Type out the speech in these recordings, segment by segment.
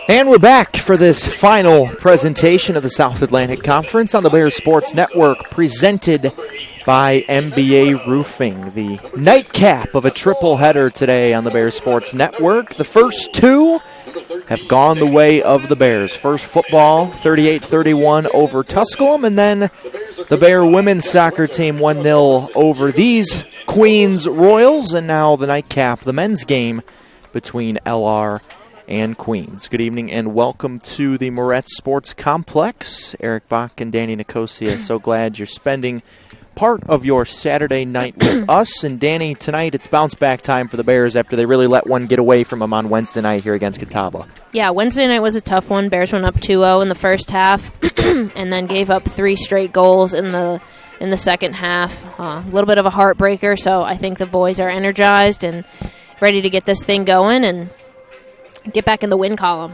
And we're back for this final presentation of the South Atlantic Conference on the Bears Sports Network, presented by MBA Roofing. The nightcap of a triple header today on the Bears Sports Network. The first two have gone the way of the Bears. First football, 38-31 over Tusculum, and then the Bear women's soccer team 1-0 over these Queens Royals, and now the nightcap, the men's game between LR and Queens. Good evening and welcome to the Moretz Sports Complex. Eric Bach and Danny Nicosia, so glad you're spending part of your Saturday night with us. And Danny, tonight it's bounce back time for the Bears after they really let one get away from them on Wednesday night here against Catawba. Yeah, Wednesday night was a tough one. Bears went up 2-0 in the first half and then gave up 3 straight goals in the second half. A little bit of a heartbreaker, so I think the boys are energized and ready to get this thing going and get back in the win column.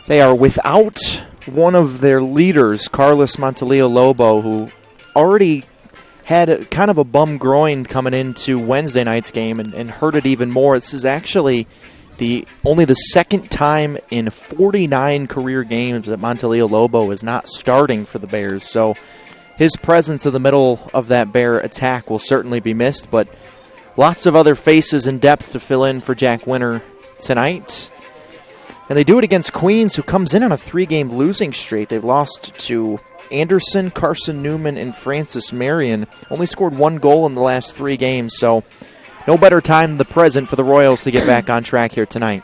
They are without one of their leaders, Carlos Montalillo-Lobo, who already had kind of a bum groin coming into Wednesday night's game and hurt it even more. This is actually only the second time in 49 career games that Montalillo-Lobo is not starting for the Bears. So his presence in the middle of that Bear attack will certainly be missed, but lots of other faces and depth to fill in for Jack Winter tonight. And they do it against Queens, who comes in on a 3-game losing streak. They've lost to Anderson, Carson Newman, and Francis Marion. Only scored 1 goal in the last 3 games, so no better time than the present for the Royals to get back on track here tonight.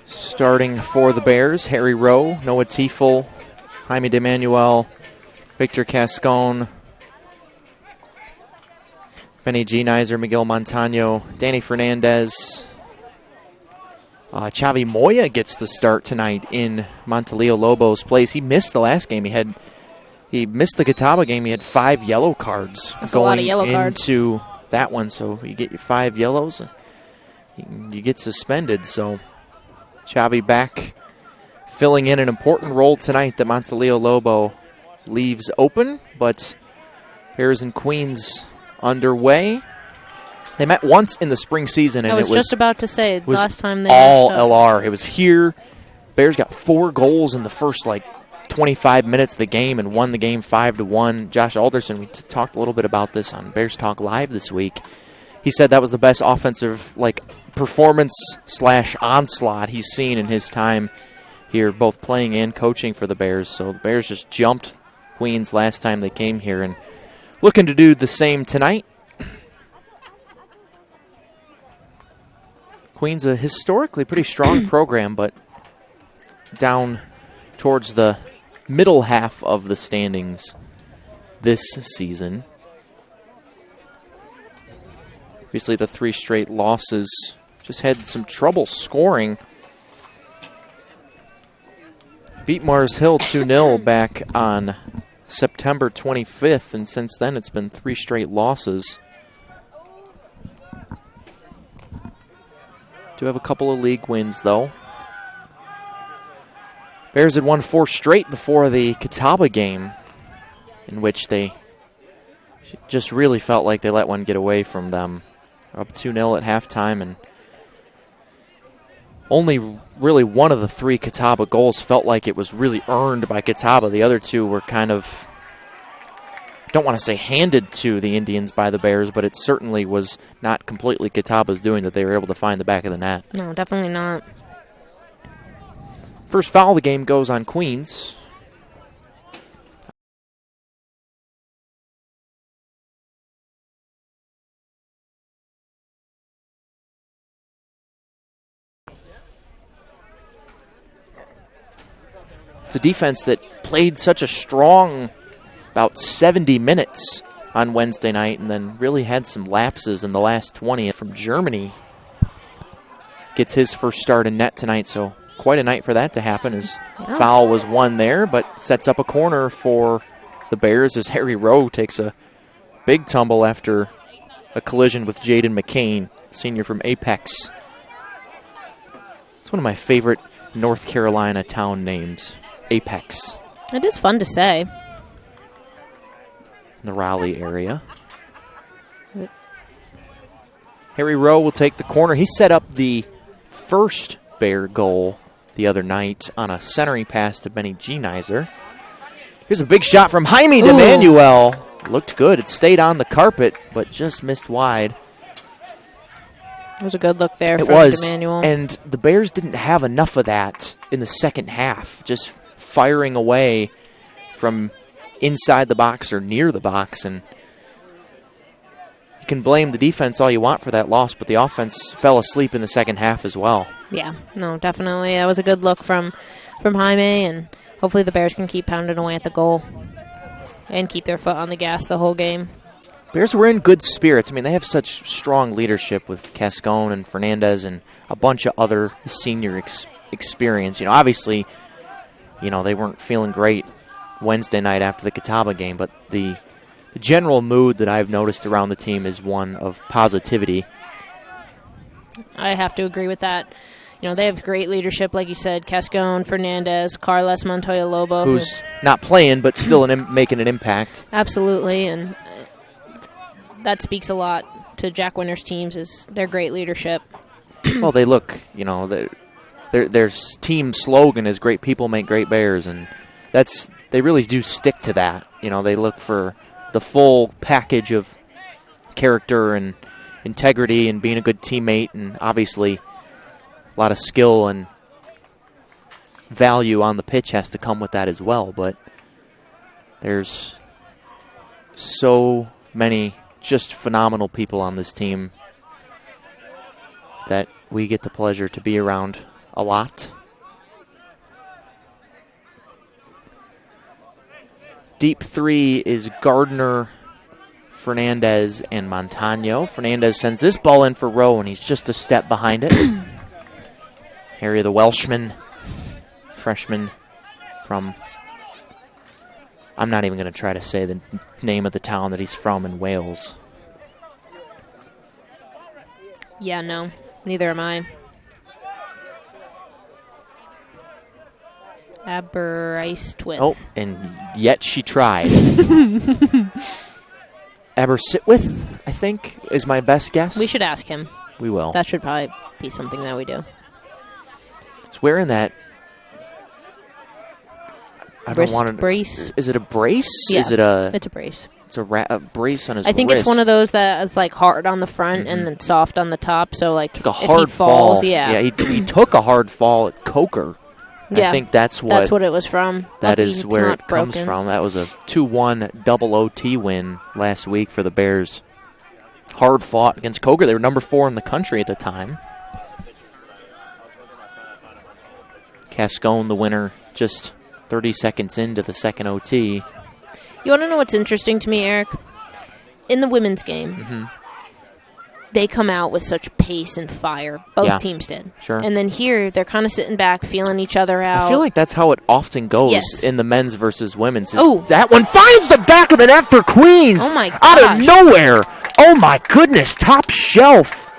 Starting for the Bears, Harry Rowe, Noah Tiefel, Jaime DeManuel, Victor Cascone, Benny Genizer, Miguel Montano, Danny Fernandez. Chavi Moya gets the start tonight in Montalillo-Lobo's place. He missed the last game. He missed the Catawba game. He had 5 yellow cards. That's going a lot of yellow cards into that one. So you get your 5 yellows, you get suspended. So Chavi back filling in an important role tonight that Montalillo-Lobo leaves open, but Bears and Queens underway. They met once in the spring season, and I was just about to say last time they all LR. It was here. Bears got 4 goals in the first 25 minutes of the game and won the game 5-1. Josh Alderson, we talked a little bit about this on Bears Talk Live this week. He said that was the best offensive performance / onslaught he's seen in his time here, both playing and coaching for the Bears. So the Bears just jumped Queens last time they came here and looking to do the same tonight. Queens a historically pretty strong program, but down towards the middle half of the standings this season. Obviously the 3 straight losses, just had some trouble scoring. Beat Mars Hill 2-0 back on September 25th, and since then it's been 3 straight losses. Do have a couple of league wins, though. Bears had won 4 straight before the Catawba game, in which they just really felt like they let one get away from them. Up 2-0 at halftime, and only really one of the 3 Catawba goals felt like it was really earned by Catawba. The other 2 were kind of, don't want to say handed to the Indians by the Bears, but it certainly was not completely Catawba's doing that they were able to find the back of the net. No, definitely not. First foul of the game goes on Queens. It's a defense that played such a strong about 70 minutes on Wednesday night and then really had some lapses in the last 20 from Germany. Gets his first start in net tonight, so quite a night for that to happen as foul was won there, but sets up a corner for the Bears as Harry Rowe takes a big tumble after a collision with Jaden McCain, senior from Apex. It's one of my favorite North Carolina town names, Apex. It is fun to say. In the Raleigh area. Harry Rowe will take the corner. He set up the first Bear goal the other night on a centering pass to Benny Genizer. Here's a big shot from Jaime DeManuel. Looked good. It stayed on the carpet, but just missed wide. It was a good look there from DeManuel. And the Bears didn't have enough of that in the second half, just firing away from inside the box or near the box. And you can blame the defense all you want for that loss, but the offense fell asleep in the second half as well. Yeah, no, definitely. That was a good look from Jaime, and hopefully the Bears can keep pounding away at the goal and keep their foot on the gas the whole game. Bears were in good spirits. I mean, they have such strong leadership with Cascone and Fernandez and a bunch of other senior experience. Obviously, they weren't feeling great Wednesday night after the Catawba game, but the general mood that I've noticed around the team is one of positivity. I have to agree with that. They have great leadership, like you said, Cascone, Fernandez, Carles Montoya-Lobo. Who's not playing, but still making an impact. Absolutely, and that speaks a lot to Jack Winter's teams, is their great leadership. Well, they look, their team slogan is "Great people make great Bears," and they really do stick to that. They look for the full package of character and integrity and being a good teammate, and obviously a lot of skill and value on the pitch has to come with that as well. But there's so many just phenomenal people on this team that we get the pleasure to be around a lot. Deep three is Gardner, Fernandez, and Montano. Fernandez sends this ball in for Rowe, and he's just a step behind it. Harry the Welshman, freshman from, I'm not even going to try to say the name of the town that he's from in Wales. Yeah, no, neither am I. Aberystwyth. Oh, and yet she tried. Aberystwyth, I think, is my best guess. We should ask him. We will. That should probably be something that we do. It's wearing that. I don't want to. Brace. Is it a brace? Yeah, is it a? It's a brace. It's a brace on his wrist. I think it's one of those that is like hard on the front and then soft on the top. So like took a hard if he falls, fall. Yeah, he took a hard fall at Coker. Yeah, I think that's what it was from. That is where it comes from. That was a 2-1 double OT win last week for the Bears. Hard fought against Coker. They were number 4 in the country at the time. Cascone, the winner, just 30 seconds into the second OT. You want to know what's interesting to me, Eric? In the women's game, they come out with such pace and fire. Both teams did. Sure. And then here, they're kind of sitting back, feeling each other out. I feel like that's how it often goes Yes. in the men's versus women's. Oh. That one finds the back of the net for Queens. Oh, my gosh. Out of nowhere. Oh, my goodness. Top shelf.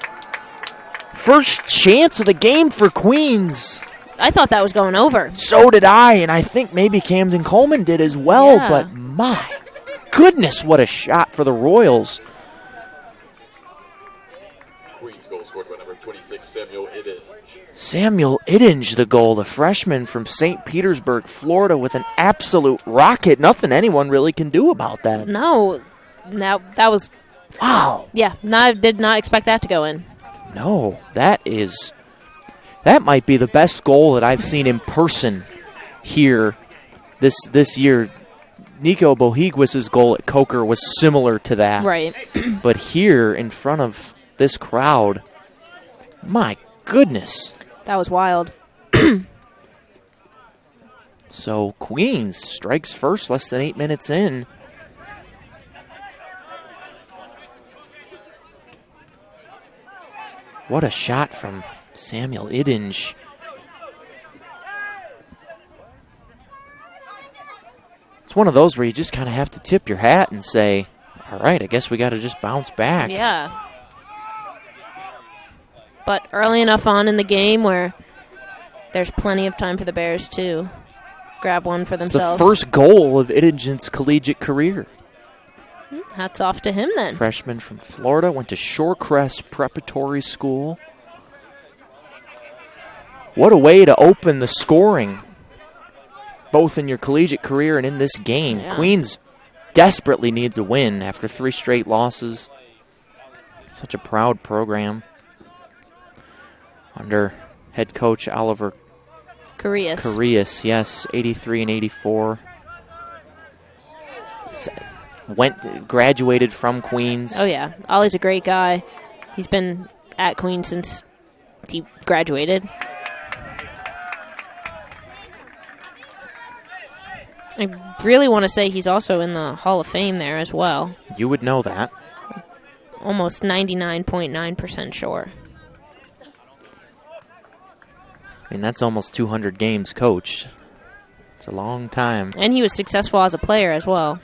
First chance of the game for Queens. I thought that was going over. So did I, and I think maybe Camden Coleman did as well. Yeah. But my goodness, what a shot for the Royals. Queens goal scored by number 26, Samuel Idinge. Samuel Idinge, the goal, the freshman from St. Petersburg, Florida, with an absolute rocket. Nothing anyone really can do about that. No. Now, that was... Wow. Yeah, I did not expect that to go in. No, that might be the best goal that I've seen in person here this year. Nico Bohiguis' goal at Coker was similar to that. Right. But here in front of this crowd, my goodness. That was wild. So Queens strikes first less than 8 minutes in. What a shot from Samuel Idinge. It's one of those where you just kind of have to tip your hat and say, all right, I guess we got to just bounce back. Yeah. But early enough on in the game where there's plenty of time for the Bears to grab one for themselves. It's the first goal of Idinge's collegiate career. Hats off to him then. Freshman from Florida, went to Shorecrest Preparatory School. What a way to open the scoring, both in your collegiate career and in this game. Yeah. Queens desperately needs a win after 3 straight losses. Such a proud program under head coach Oliver Carias, yes, 83 and 84. Graduated from Queens. Oh, yeah. Ollie's a great guy. He's been at Queens since he graduated. I really want to say he's also in the Hall of Fame there as well. You would know that. Almost 99.9% sure. I mean, that's almost 200 games coached. It's a long time. And he was successful as a player as well.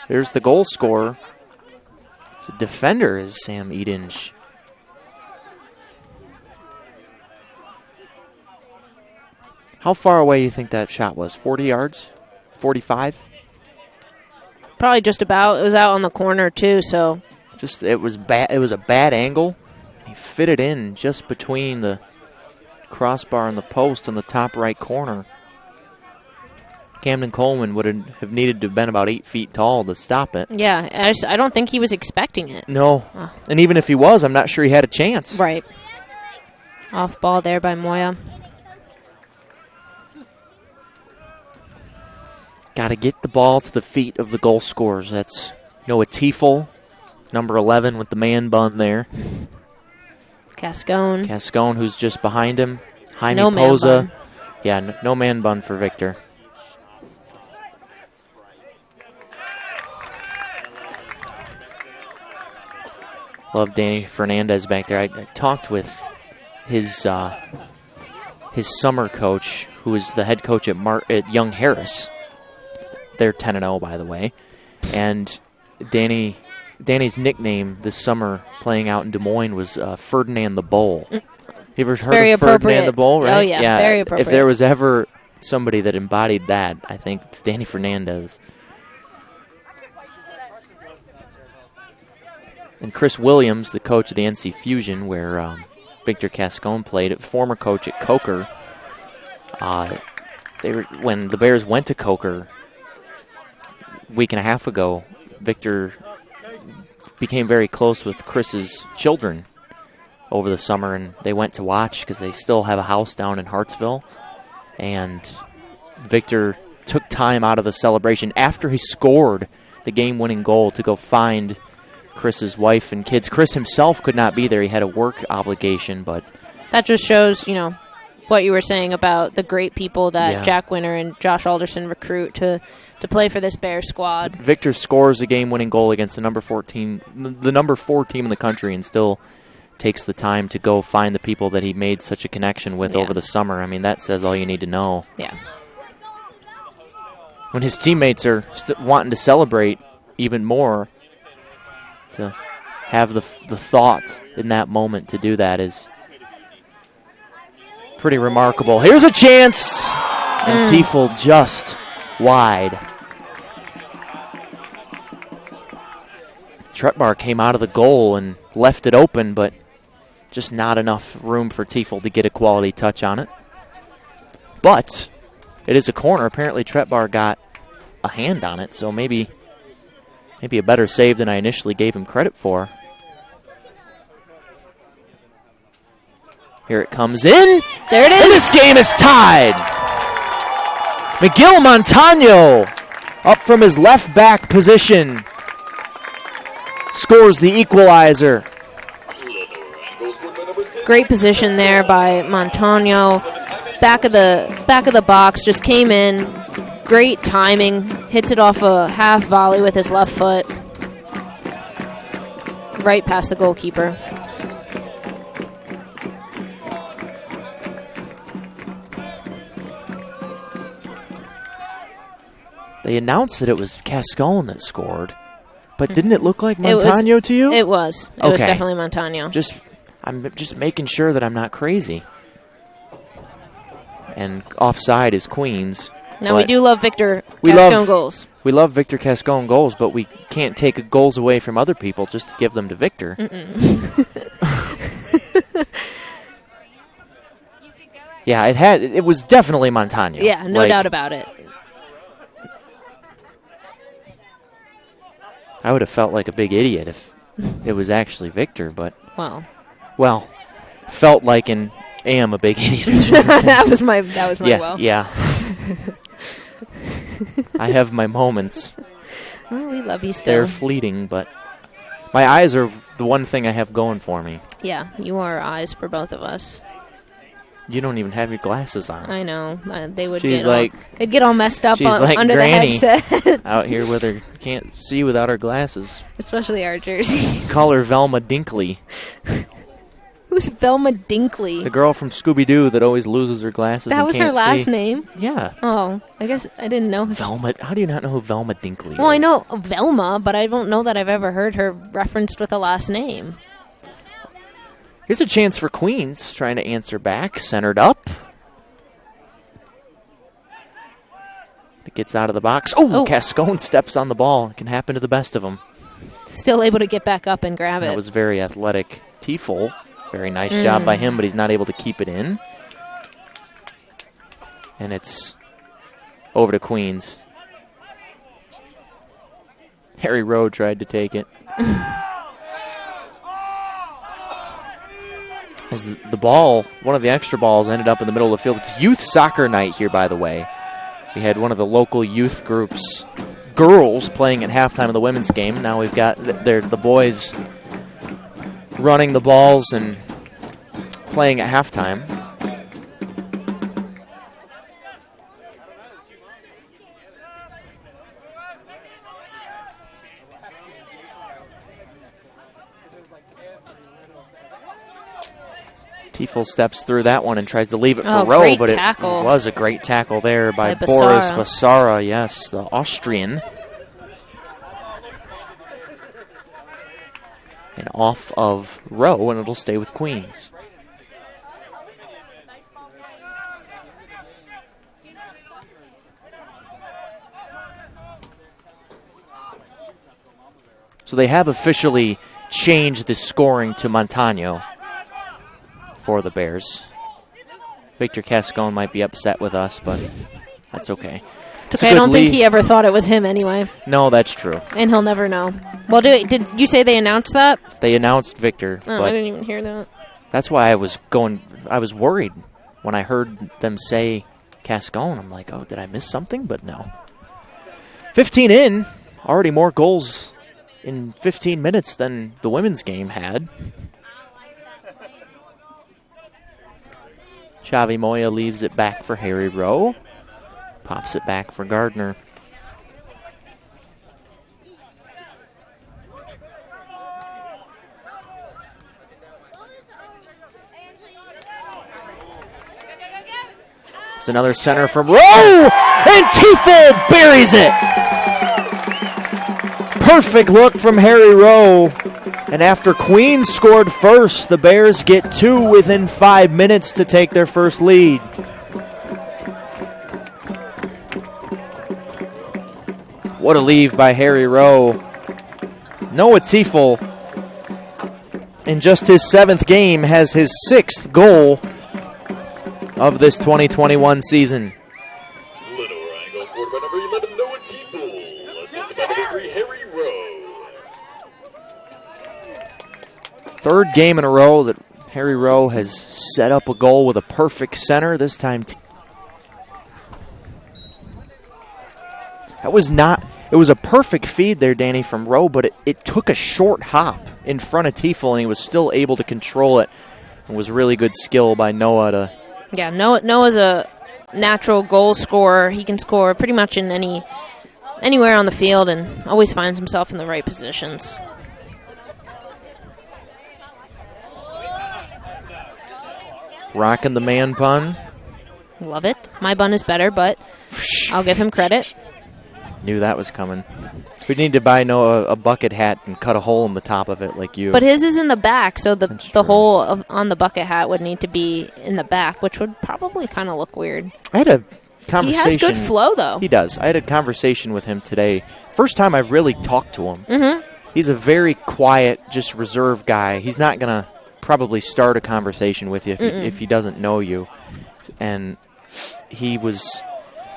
There's the goal scorer. The defender is Sam Edinge. How far away do you think that shot was? 40 yards? 45? Probably just about. It was out on the corner too, so It was bad. It was a bad angle. He fit it in just between the crossbar and the post in the top right corner. Camden Coleman would have needed to have been about 8 feet tall to stop it. yeah, I don't think he was expecting it. No. And even if he was, I'm not sure he had a chance. Right. Off ball there by Moya. Got to get the ball to the feet of the goal scorers. That's Noah Tiefel, number 11 with the man bun there. Cascone, who's just behind him. Jaime No man Poza. bun. Yeah, no man bun for Victor. Love Danny Fernandez back there. I talked with his summer coach, who is the head coach at Young Harris. They're 10-0, by the way. And Danny's nickname this summer playing out in Des Moines was Ferdinand the Bull. You ever heard Very of appropriate. Ferdinand the Bull, right? Oh, yeah, very appropriate. If there was ever somebody that embodied that, I think it's Danny Fernandez. And Chris Williams, the coach of the NC Fusion, where Victor Cascone played, former coach at Coker. When the Bears went to Coker a week and a half ago, Victor became very close with Chris's children over the summer, and they went to watch because they still have a house down in Hartsville. And Victor took time out of the celebration after he scored the game-winning goal to go find Chris's wife and kids. Chris himself could not be there. He had a work obligation, but that just shows, what you were saying about the great people that Jack Winter and Josh Alderson recruit to play for this Bears squad. Victor scores the game-winning goal against the number 4 team in the country, and still takes the time to go find the people that he made such a connection with over the summer. I mean, that says all you need to know. Yeah. When his teammates are wanting to celebrate even more, to have the thought in that moment to do that is pretty remarkable. Here's a chance, and Tiefel just wide. Tretbar came out of the goal and left it open, but just not enough room for Tiefel to get a quality touch on it. But it is a corner. Apparently Tretbar got a hand on it, so maybe a better save than I initially gave him credit for. Here it comes in. There it is. And this game is tied. Miguel Montano, up from his left back position, scores the equalizer. Great position there by Montano. Back of the box, just came in. Great timing. Hits it off a half volley with his left foot. Right past the goalkeeper. They announced that it was Cascone that scored. But didn't it look like Montano to you? It was. It was definitely Montano. I'm just making sure that I'm not crazy. And offside is Queens. Now, we do love Victor Cascone goals. We love Victor Cascone goals, but we can't take goals away from other people just to give them to Victor. Yeah, it was definitely Montano. Yeah, no doubt about it. I would have felt like a big idiot if it was actually Victor, but well, felt like and am a big idiot. that was my Yeah. I have my moments. Well, we love you still. They're fleeting, but my eyes are the one thing I have going for me. Yeah, you are eyes for both of us. You don't even have your glasses on. I know. They would they'd get all messed up under Granny the headset. out here where they can't see without her glasses. Especially our jerseys. Call her Velma Dinkley. Who's Velma Dinkley? The girl from Scooby-Doo that always loses her glasses That and was can't her last see. name? Yeah. Oh, I guess I didn't know. Velma. How do you not know who Velma Dinkley is? Well, I know Velma, but I don't know that I've ever heard her referenced with a last name. Here's a chance for Queens trying to answer back. Centered up. It gets out of the box. Oh, Cascone steps on the ball. It can happen to the best of them. Still able to get back up and grab it. That was very athletic. Tiefel. Very nice job by him, but he's not able to keep it in. And it's over to Queens. Harry Rowe tried to take it. As the ball, one of the extra balls ended up in the middle of the field. It's youth soccer night here, by the way. We had one of the local youth groups, girls, playing at halftime of the women's game. Now we've got the boys running the balls and playing at halftime. Tiefel steps through that one and tries to leave it for Rowe, but it was a great tackle there by Boris Basara, yes, the Austrian. And off of Rowe, and it'll stay with Queens. So they have officially changed the scoring to Montano for the Bears. Victor Cascone might be upset with us, but that's okay. I don't think he ever thought it was him anyway. No, that's true. And he'll never know. Well, did you say they announced that? They announced Victor. Oh, but I didn't even hear that. That's why I was worried when I heard them say Cascone. I'm like, oh, did I miss something? But no. 15 in. Already more goals in 15 minutes than the women's game had. Xavi Moya leaves it back for Harry Rowe. Pops it back for Gardner. It's another center from Rowe, and Tiefel buries it. Perfect look from Harry Rowe. And after Queens scored first, the Bears get two within 5 minutes to take their first lead. What a leave by Harry Rowe. Noah Tiefel, in just his 7th game, has his 6th goal of this 2021 season. Lenoir-Rhyne goal scored by number 11, Noah Tiefel. Assisted by number 3, Harry Rowe. 3rd game in a row that Harry Rowe has set up a goal with a perfect center. This time, it was a perfect feed there, Danny, from Rowe, but it took a short hop in front of Tiefel, and he was still able to control it. It was really good skill by Noah to... Yeah, Noah's a natural goal scorer. He can score pretty much in anywhere on the field and always finds himself in the right positions. Rocking the man pun. Love it. My bun is better, but I'll give him credit. Knew that was coming. We need to buy a bucket hat and cut a hole in the top of it like you. But his is in the back, so the true. hole on the bucket hat would need to be in the back, which would probably kind of look weird. I had a conversation. He has good flow, though. He does. I had a conversation with him today. First time I've really talked to him. Mm-hmm. He's a very quiet, just reserved guy. He's not going to probably start a conversation with you if he doesn't know you. And he was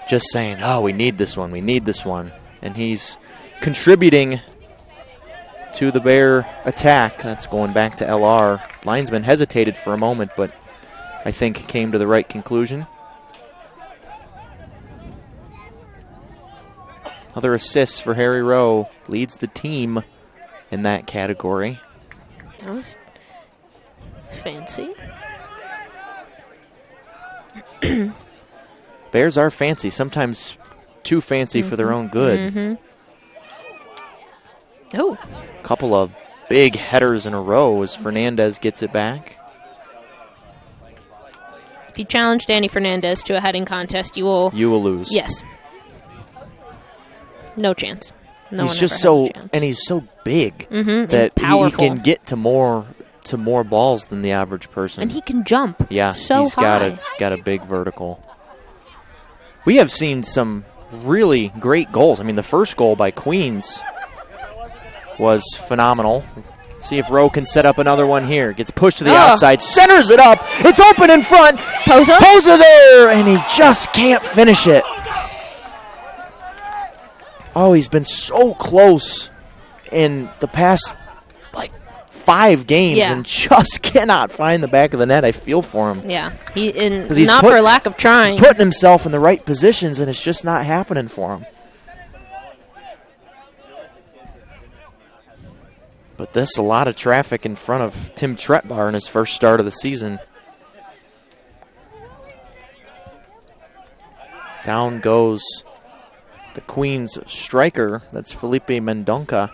just saying, oh, we need this one, we need this one. And he's contributing to the Bear attack. That's going back to LR. Linesman hesitated for a moment, but I think came to the right conclusion. Other assists for Harry Rowe. Leads the team in that category. That was fancy. Bears are fancy, sometimes too fancy for their own good. Mm-hmm. Oh. Couple of big headers in a row as Fernandez gets it back. If you challenge Danny Fernandez to a heading contest, you will lose. Yes. No chance. No he's one just ever has a chance. and he's so big and that he powerful. can get to more balls than the average person. And he can jump. Yeah, so he's high. got a big vertical. We have seen some really great goals. I mean, the first goal by Queens was phenomenal. See if Rowe can set up another one here. Gets pushed to the outside, centers it up. It's open in front. Posa there, and he just can't finish it. Oh, he's been so close in the past, 5 games and just cannot find the back of the net. I feel for him. Yeah, for lack of trying. He's putting himself in the right positions, and it's just not happening for him. But there's a lot of traffic in front of Tim Tretbar in his first start of the season. Down goes the Queens striker. That's Felipe Mendonca.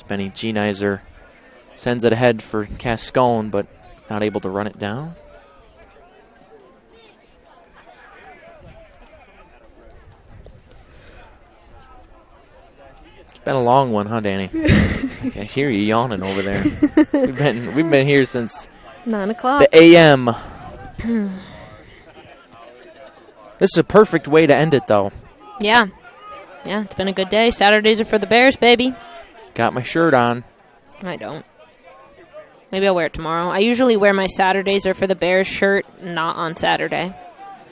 Benny Genizer sends it ahead for Cascone, but not able to run it down. It's been a long one, huh, Danny? I hear you yawning over there. We've been here since 9 o'clock. the AM. This is a perfect way to end it, though. Yeah. Yeah, it's been a good day. Saturdays are for the Bears, baby. Got my shirt on. I don't. Maybe I'll wear it tomorrow. I usually wear my Saturdays are for the Bears shirt, not on Saturday.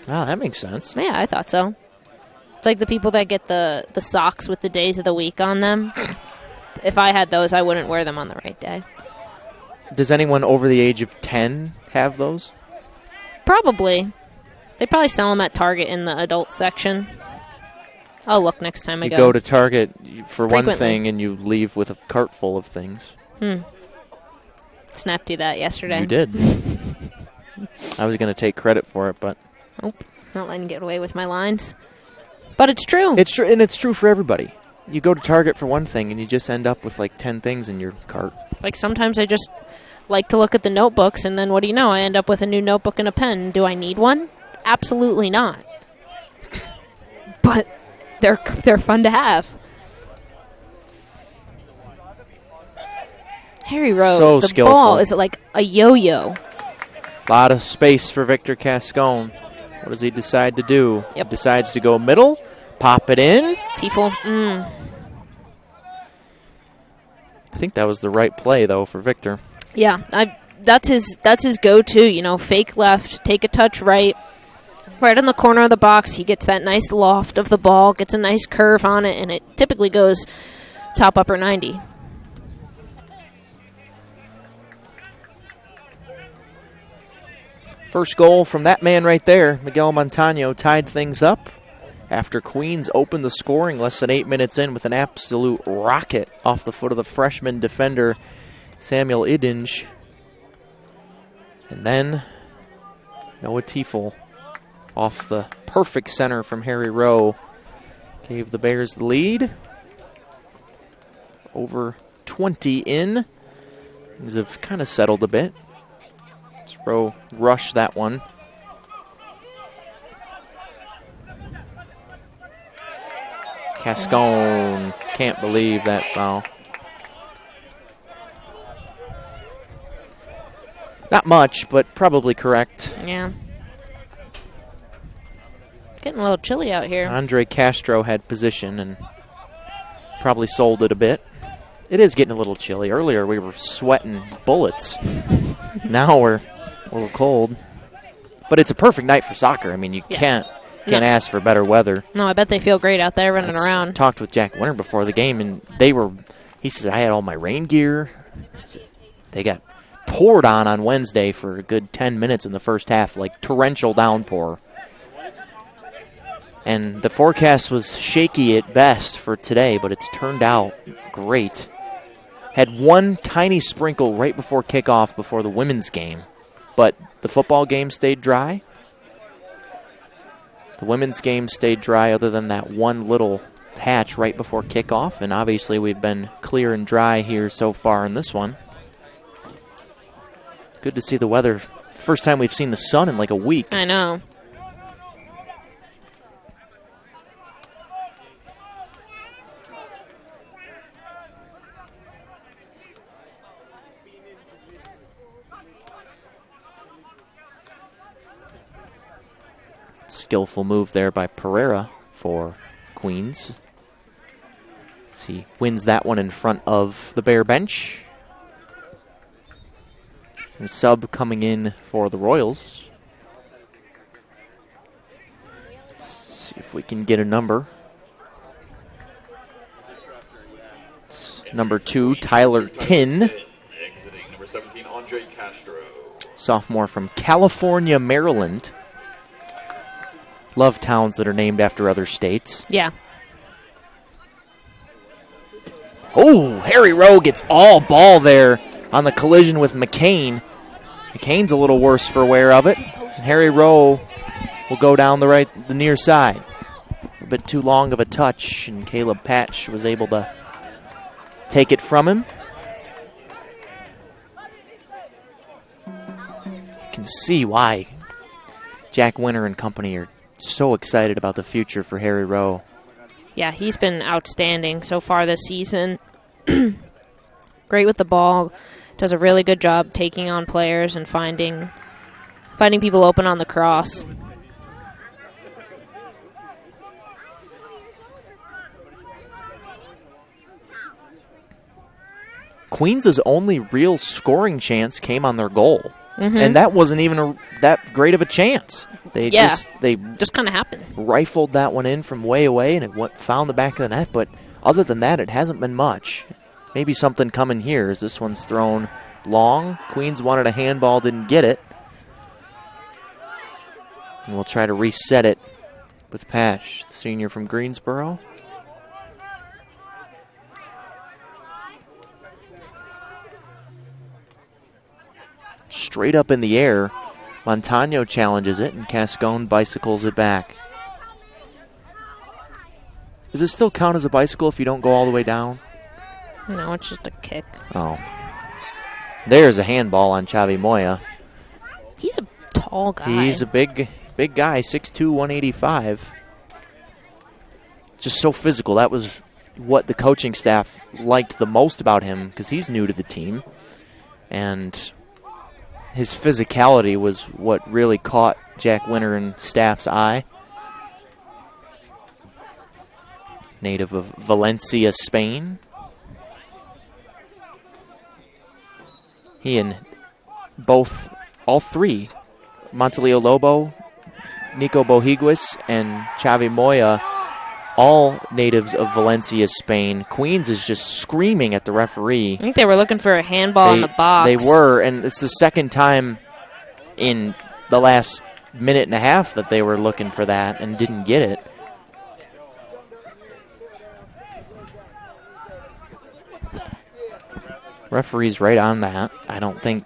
Oh, that makes sense. Yeah, I thought so. It's like the people that get the socks with the days of the week on them. If I had those, I wouldn't wear them on the right day. Does anyone over the age of 10 have those? Probably. They probably sell them at Target in the adult section. I'll look next time I go. You go to Target for one Frequently. thing and you leave with a cart full of things. Snapped you that yesterday. You did. I was going to take credit for it, but... Nope. Not letting you get away with my lines. But it's true. It's true, and it's true for everybody. You go to Target for one thing and you just end up with 10 things in your cart. Sometimes I just like to look at the notebooks, and then what do you know? I end up with a new notebook and a pen. Do I need one? Absolutely not. But... They're fun to have. Harry Rowe, So the skillful. ball is like a yo-yo. A lot of space for Victor Cascone. What does he decide to do? Yep. He decides to go middle, pop it in. Tifel. I think that was the right play, though, for Victor. Yeah, that's his go-to. Fake left, take a touch right. Right in the corner of the box, he gets that nice loft of the ball, gets a nice curve on it, and it typically goes top upper 90. First goal from that man right there. Miguel Montano tied things up after Queens opened the scoring less than 8 minutes in with an absolute rocket off the foot of the freshman defender, Samuel Idinge. And then Noah Tifel off the perfect center from Harry Rowe gave the Bears the lead. Over 20 in. Things have kind of settled a bit. Rowe rushed that one. Cascone can't believe that foul. Not much, but probably correct. Yeah. Getting a little chilly out here. Andre Castro had position and probably sold it a bit. It is getting a little chilly. Earlier we were sweating bullets. Now we're a little cold. But it's a perfect night for soccer. I mean, you can't ask for better weather. No, I bet they feel great out there running around. Talked with Jack Winter before the game, and he said, I had all my rain gear. They got poured on Wednesday for a good 10 minutes in the first half, like torrential downpour. And the forecast was shaky at best for today, but it's turned out great. Had one tiny sprinkle right before kickoff before the women's game, but the football game stayed dry. The women's game stayed dry other than that one little patch right before kickoff, and obviously we've been clear and dry here so far in this one. Good to see the weather. First time we've seen the sun in like a week. I know. Skillful move there by Pereira for Queens. He wins that one in front of the Bear bench. And sub coming in for the Royals. Let's see if we can get a number. It's number 2, Tyler Tin. Exiting number 17, Andre Castro. Sophomore from California, Maryland. Love towns that are named after other states. Yeah. Oh, Harry Rowe gets all ball there on the collision with McCain. McCain's a little worse for wear of it. And Harry Rowe will go down the near side. A bit too long of a touch, and Caleb Patch was able to take it from him. You can see why Jack Winter and company are so excited about the future for Harry Rowe. Yeah, he's been outstanding so far this season. Great with the ball. Does a really good job taking on players and finding people open on the cross. Queens' only real scoring chance came on their goal. And that wasn't even that great of a chance. They just kind of happened. Rifled that one in from way away, and it found the back of the net. But other than that, it hasn't been much. Maybe something coming here as this one's thrown long. Queens wanted a handball, didn't get it. And we'll try to reset it with Patch, the senior from Greensboro. Straight up in the air. Montano challenges it, and Cascone bicycles it back. Does it still count as a bicycle if you don't go all the way down? No, it's just a kick. Oh. There's a handball on Chavi Moya. He's a tall guy. He's a big guy, 6'2", 185. Just so physical. That was what the coaching staff liked the most about him because he's new to the team. And his physicality was what really caught Jack Winter and staff's eye. Native of Valencia, Spain. He and all three, Montelio Lobo, Nico Bohiguis, and Chavi Moya, all natives of Valencia, Spain. Queens is just screaming at the referee. I think they were looking for a handball in the box. They were, and it's the second time in the last minute and a half that they were looking for that and didn't get it. Referee's right on that. I don't think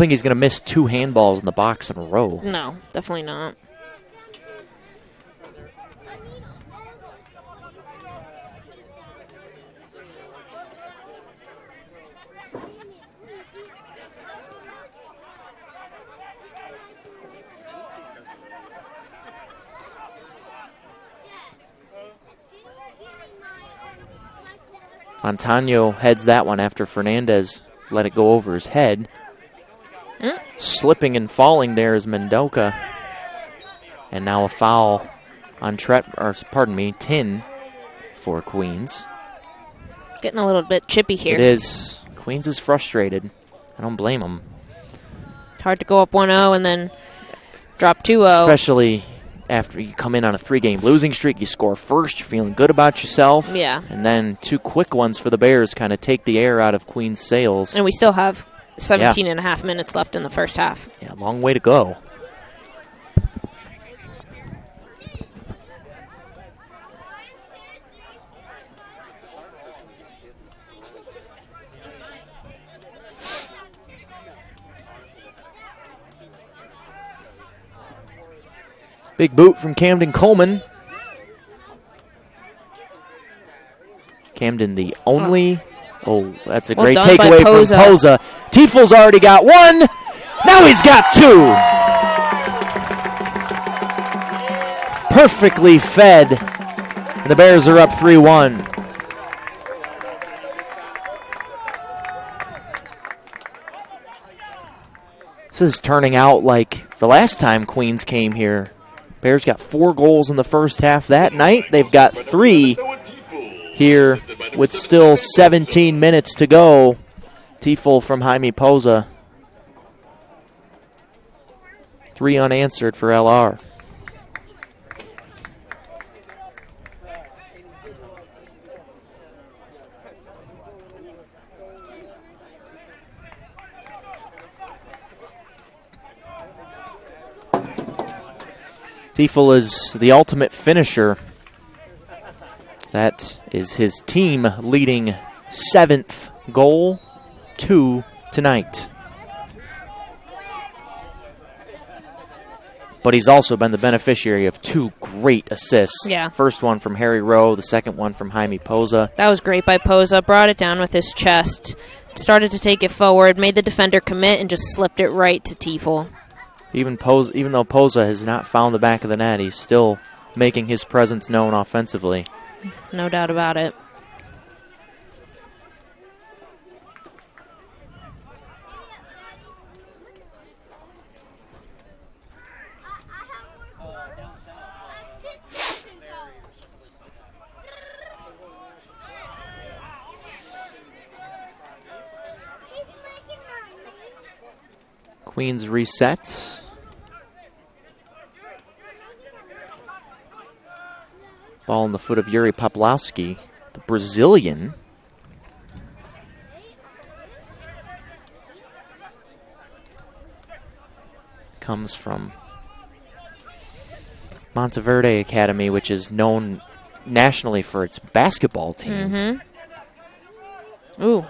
he's going to miss 2 handballs in the box in a row. No, definitely not. Montano heads that one after Fernandez let it go over his head. Slipping and falling there is Mendoka. And now a foul on Tin for Queens. It's getting a little bit chippy here. It is. Queens is frustrated. I don't blame them. Hard to go up 1-0 and then drop 2-0. Especially after you come in on a 3-game losing streak, you score first, you're feeling good about yourself. Yeah. And then 2 quick ones for the Bears kind of take the air out of Queens' sails. And we still have 17 and a half minutes left in the first half. Yeah, long way to go. Big boot from Camden Coleman. Camden the only... Oh, that's a great takeaway from Poza. Tiefel's already got 1. Now he's got 2. Perfectly fed. And the Bears are up 3-1. This is turning out like the last time Queens came here. Bears got 4 goals in the first half that night. They've got 3 here with still 17 minutes to go. Tiefel from Jaime Poza. 3 unanswered for LR. Tiefel is the ultimate finisher. That is his team leading 7th goal, 2 tonight. But he's also been the beneficiary of 2 great assists. Yeah. First one from Harry Rowe, the second one from Jaime Poza. That was great by Poza. Brought it down with his chest. Started to take it forward, made the defender commit, and just slipped it right to Tiefel. Even though Poza has not found the back of the net, he's still making his presence known offensively. No doubt about it. Queens reset. Ball in the foot of Yuri Poplowski, the Brazilian. Comes from Monteverde Academy, which is known nationally for its basketball team. Mm-hmm. Ooh.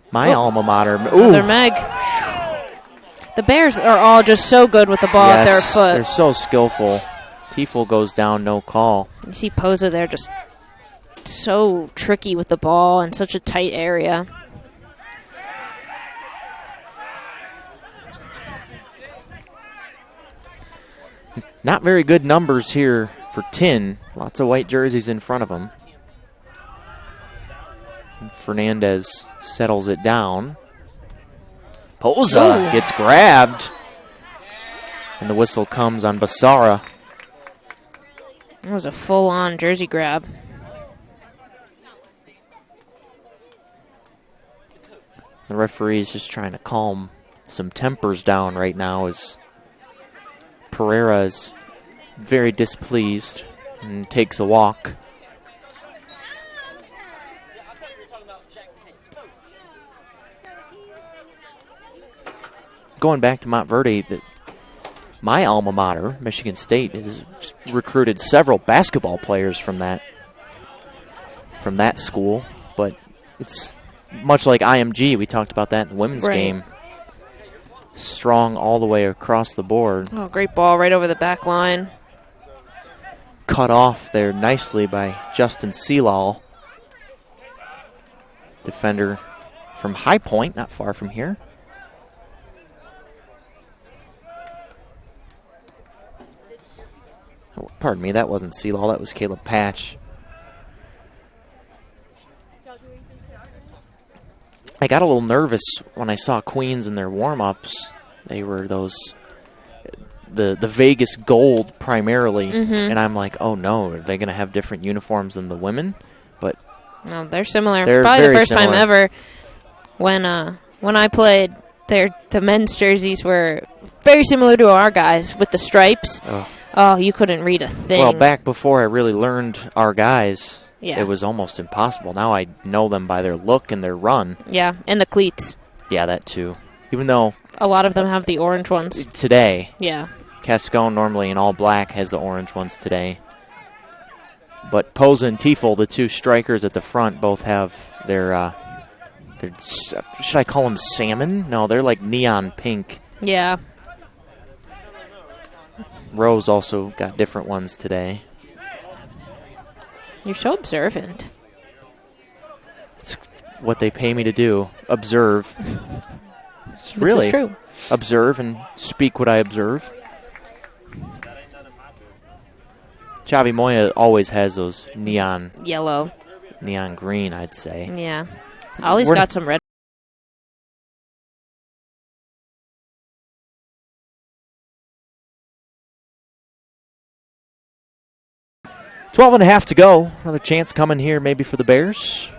My alma mater. Ooh. Another Meg. The Bears are all just so good with the ball at their foot. They're so skillful. Tiefel goes down, no call. You see Poza there just so tricky with the ball in such a tight area. Not very good numbers here for Tin. Lots of white jerseys in front of him. Fernandez settles it down. Poza gets grabbed. And the whistle comes on Basara. That was a full-on jersey grab. The referee's just trying to calm some tempers down right now as Pereira is very displeased and takes a walk. Going back to Montverde, my alma mater, Michigan State, has recruited several basketball players from that school, but it's much like IMG. We talked about that in the women's game. Strong all the way across the board. Oh, great ball right over the back line. Cut off there nicely by Justin Sealall. Defender from High Point, not far from here. Oh, pardon me, that wasn't Sealall, that was Caleb Patch. I got a little nervous when I saw Queens in their warm-ups. They were those the Vegas gold primarily, and I'm like, oh no, are they going to have different uniforms than the women? But no, they're similar. They're Probably the very first similar. time ever when I played. The men's jerseys were very similar to our guys with the stripes. Oh, you couldn't read a thing. Well, back before I really learned our guys, Yeah. it was almost impossible. Now I know them by their look and their run. Yeah, and the cleats. Yeah, that too. Even though A lot of them have the orange ones. today, Yeah. Cascone normally in all black has the orange ones today. But Posa and Tiefel, the two strikers at the front, both have their should I call them salmon? No, they're like neon pink. Yeah. Rose also got different ones today. You're so observant. It's what they pay me to do, observe. It's This really is true. observe and speak what I observe. Chavi Moya always has those neon Yellow. green, I'd say. Yeah. Ollie's We're- got some red. 12.5 to go. Another chance coming here maybe for the Bears.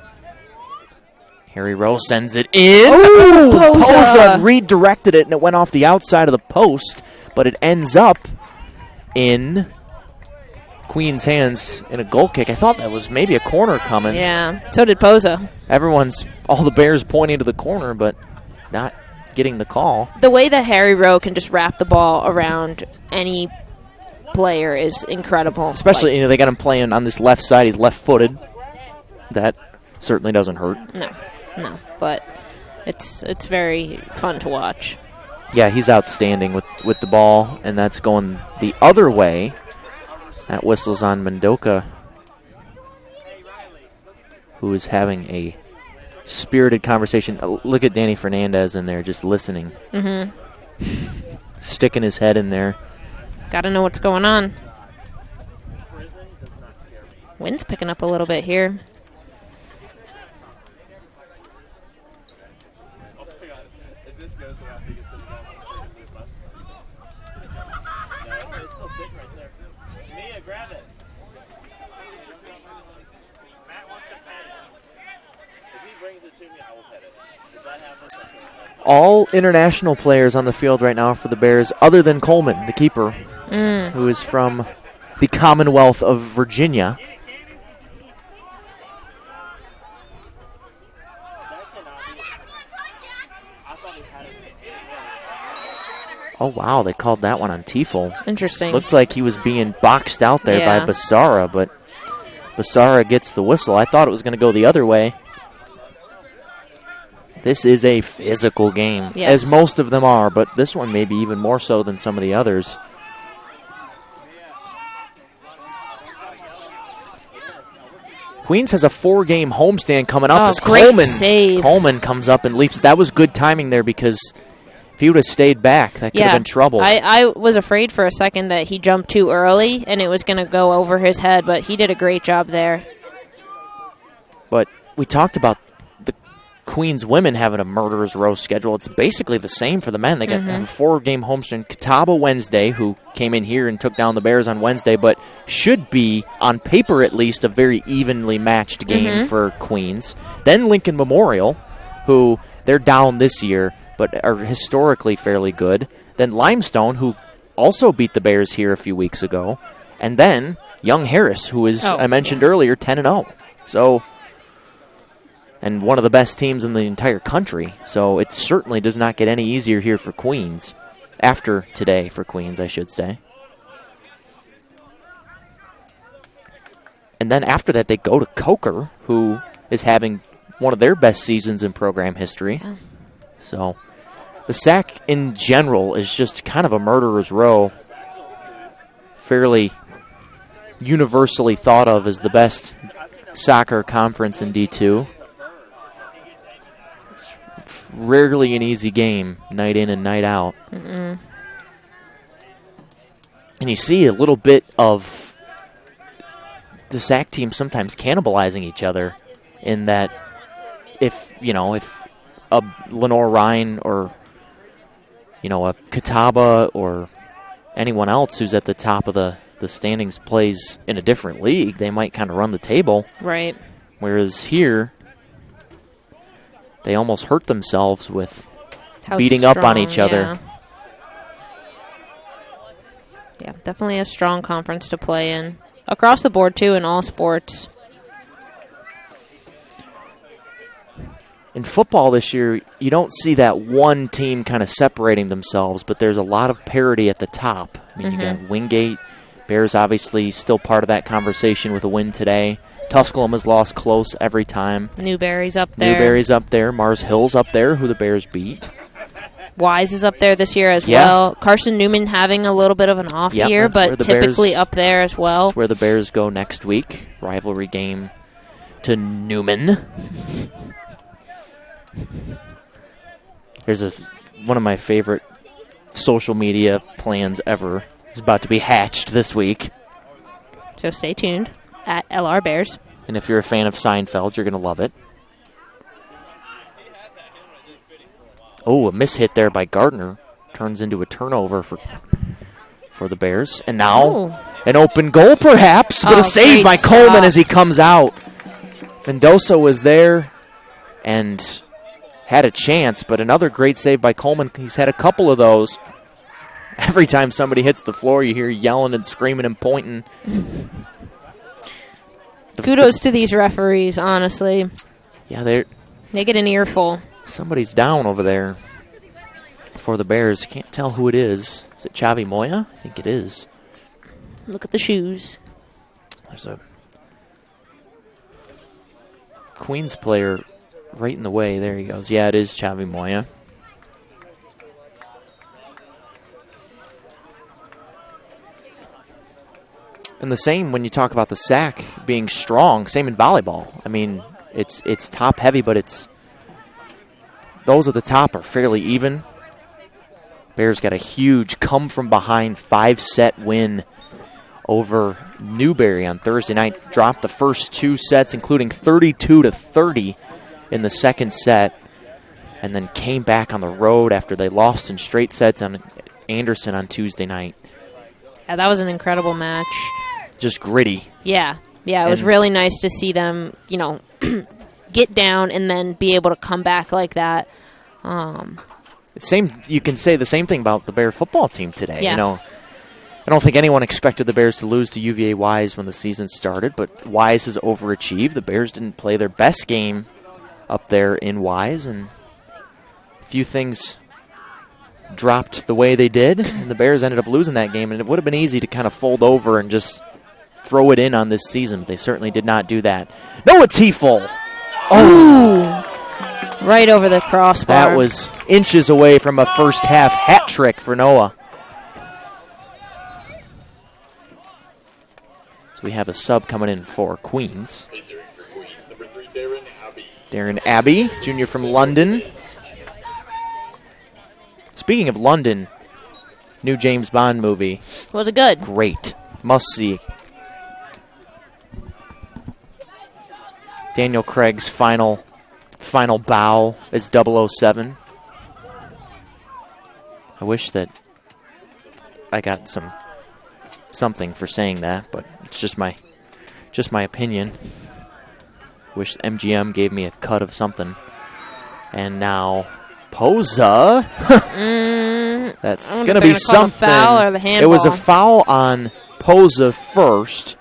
Harry Rowe sends it in. Posa redirected it, and it went off the outside of the post, but it ends up in Queen's hands in a goal kick. I thought that was maybe a corner coming. Yeah. So did Posa. All the Bears pointing to the corner, but not getting the call. The way that Harry Rowe can just wrap the ball around any player is incredible. Especially, they got him playing on this left side. He's left-footed. That certainly doesn't hurt. No, but it's very fun to watch. Yeah, he's outstanding with the ball, and that's going the other way. That whistle's on Mendoka, who is having a spirited conversation. Look at Danny Fernandez in there just listening. Sticking his head in there. Got to know what's going on. Wind's picking up a little bit here. All international players on the field right now for the Bears, other than Coleman, the keeper, who is from the Commonwealth of Virginia. Oh, wow, they called that one on Tiefel. Interesting. Looked like he was being boxed out there by Basara, but Basara gets the whistle. I thought it was going to go the other way. This is a physical game, as most of them are, but this one maybe even more so than some of the others. Queens has a 4-game homestand coming up as Coleman comes up and leaps. That was good timing there because if he would have stayed back, that could have been trouble. I was afraid for a second that he jumped too early and it was going to go over his head, but he did a great job there. But we talked about the Queens women having a murderer's row schedule. It's basically the same for the men. They got a 4-game homestand. Catawba Wednesday, who came in here and took down the Bears on Wednesday, but should be, on paper at least, a very evenly matched game for Queens. Then Lincoln Memorial, who they're down this year, but are historically fairly good. Then Limestone, who also beat the Bears here a few weeks ago. And then Young Harris, who is, I mentioned earlier, 10-0. So, and one of the best teams in the entire country. So it certainly does not get any easier here for Queens. After today for Queens, I should say. And then after that, they go to Coker, who is having one of their best seasons in program history. Yeah. So the SAC in general is just kind of a murderer's row. Fairly universally thought of as the best soccer conference in D2. It's rarely an easy game, night in and night out. And you see a little bit of the SAC team sometimes cannibalizing each other in that if a Lenoir-Rhyne or, a Catawba or anyone else who's at the top of the standings plays in a different league, they might kind of run the table. Right. Whereas here, they almost hurt themselves with How beating strong, up on each other. Yeah. Yeah, definitely a strong conference to play in. Across the board, too, in all sports. In football this year, you don't see that one team kind of separating themselves, but there's a lot of parity at the top. I mean, you got Wingate. Bears obviously still part of that conversation with a win today. Tusculum has lost close every time. Newberry's up there. Newberry's up there. Mars Hill's up there, who the Bears beat. Wise is up there this year as well. Carson Newman having a little bit of an off year, but typically up there as well. That's where the Bears go next week. Rivalry game to Newman. Here's one of my favorite social media plans ever. It's about to be hatched this week. So stay tuned at LR Bears. And if you're a fan of Seinfeld, you're going to love it. Oh, a mishit there by Gardner. Turns into a turnover for the Bears. And now an open goal perhaps, but a save by Coleman as he comes out. Mendoza was there and had a chance, but another great save by Coleman. He's had a couple of those. Every time somebody hits the floor, you hear yelling and screaming and pointing. Kudos to these referees, honestly. Yeah, they get an earful. Somebody's down over there for the Bears. Can't tell who it is. Is it Chavi Moya? I think it is. Look at the shoes. There's a Queens player right in the way. There he goes. Yeah, it is Chavi Moya. And the same when you talk about the sack being strong, same in volleyball. I mean, it's top heavy, but those at the top are fairly even. Bears got a huge come-from-behind 5-set win over Newberry on Thursday night. Dropped the first 2 sets, including 32-30 in the second set, and then came back on the road after they lost in straight sets on Anderson on Tuesday night. Yeah, that was an incredible match. Just gritty. Yeah, it was really nice to see them, get down and then be able to come back like that. You can say the same thing about the Bear football team today. Yeah. I don't think anyone expected the Bears to lose to UVA Wise when the season started, but Wise has overachieved. The Bears didn't play their best game up there in Wise, and a few things dropped the way they did, and the Bears ended up losing that game, and it would have been easy to kind of fold over and just throw it in on this season, but they certainly did not do that. Noah Tiefel. Oh! Right over the crossbar. That was inches away from a first-half hat trick for Noah. So we have a sub coming in for Queens. Darren Abbey, junior from London. Speaking of London, new James Bond movie. Was it good? Great. Must see. Daniel Craig's final bow is 007. I wish that I got something for saying that, but it's just my opinion. Wish MGM gave me a cut of something. And now Posa. That's going to be something. Foul or the handball. It was a foul on Posa first,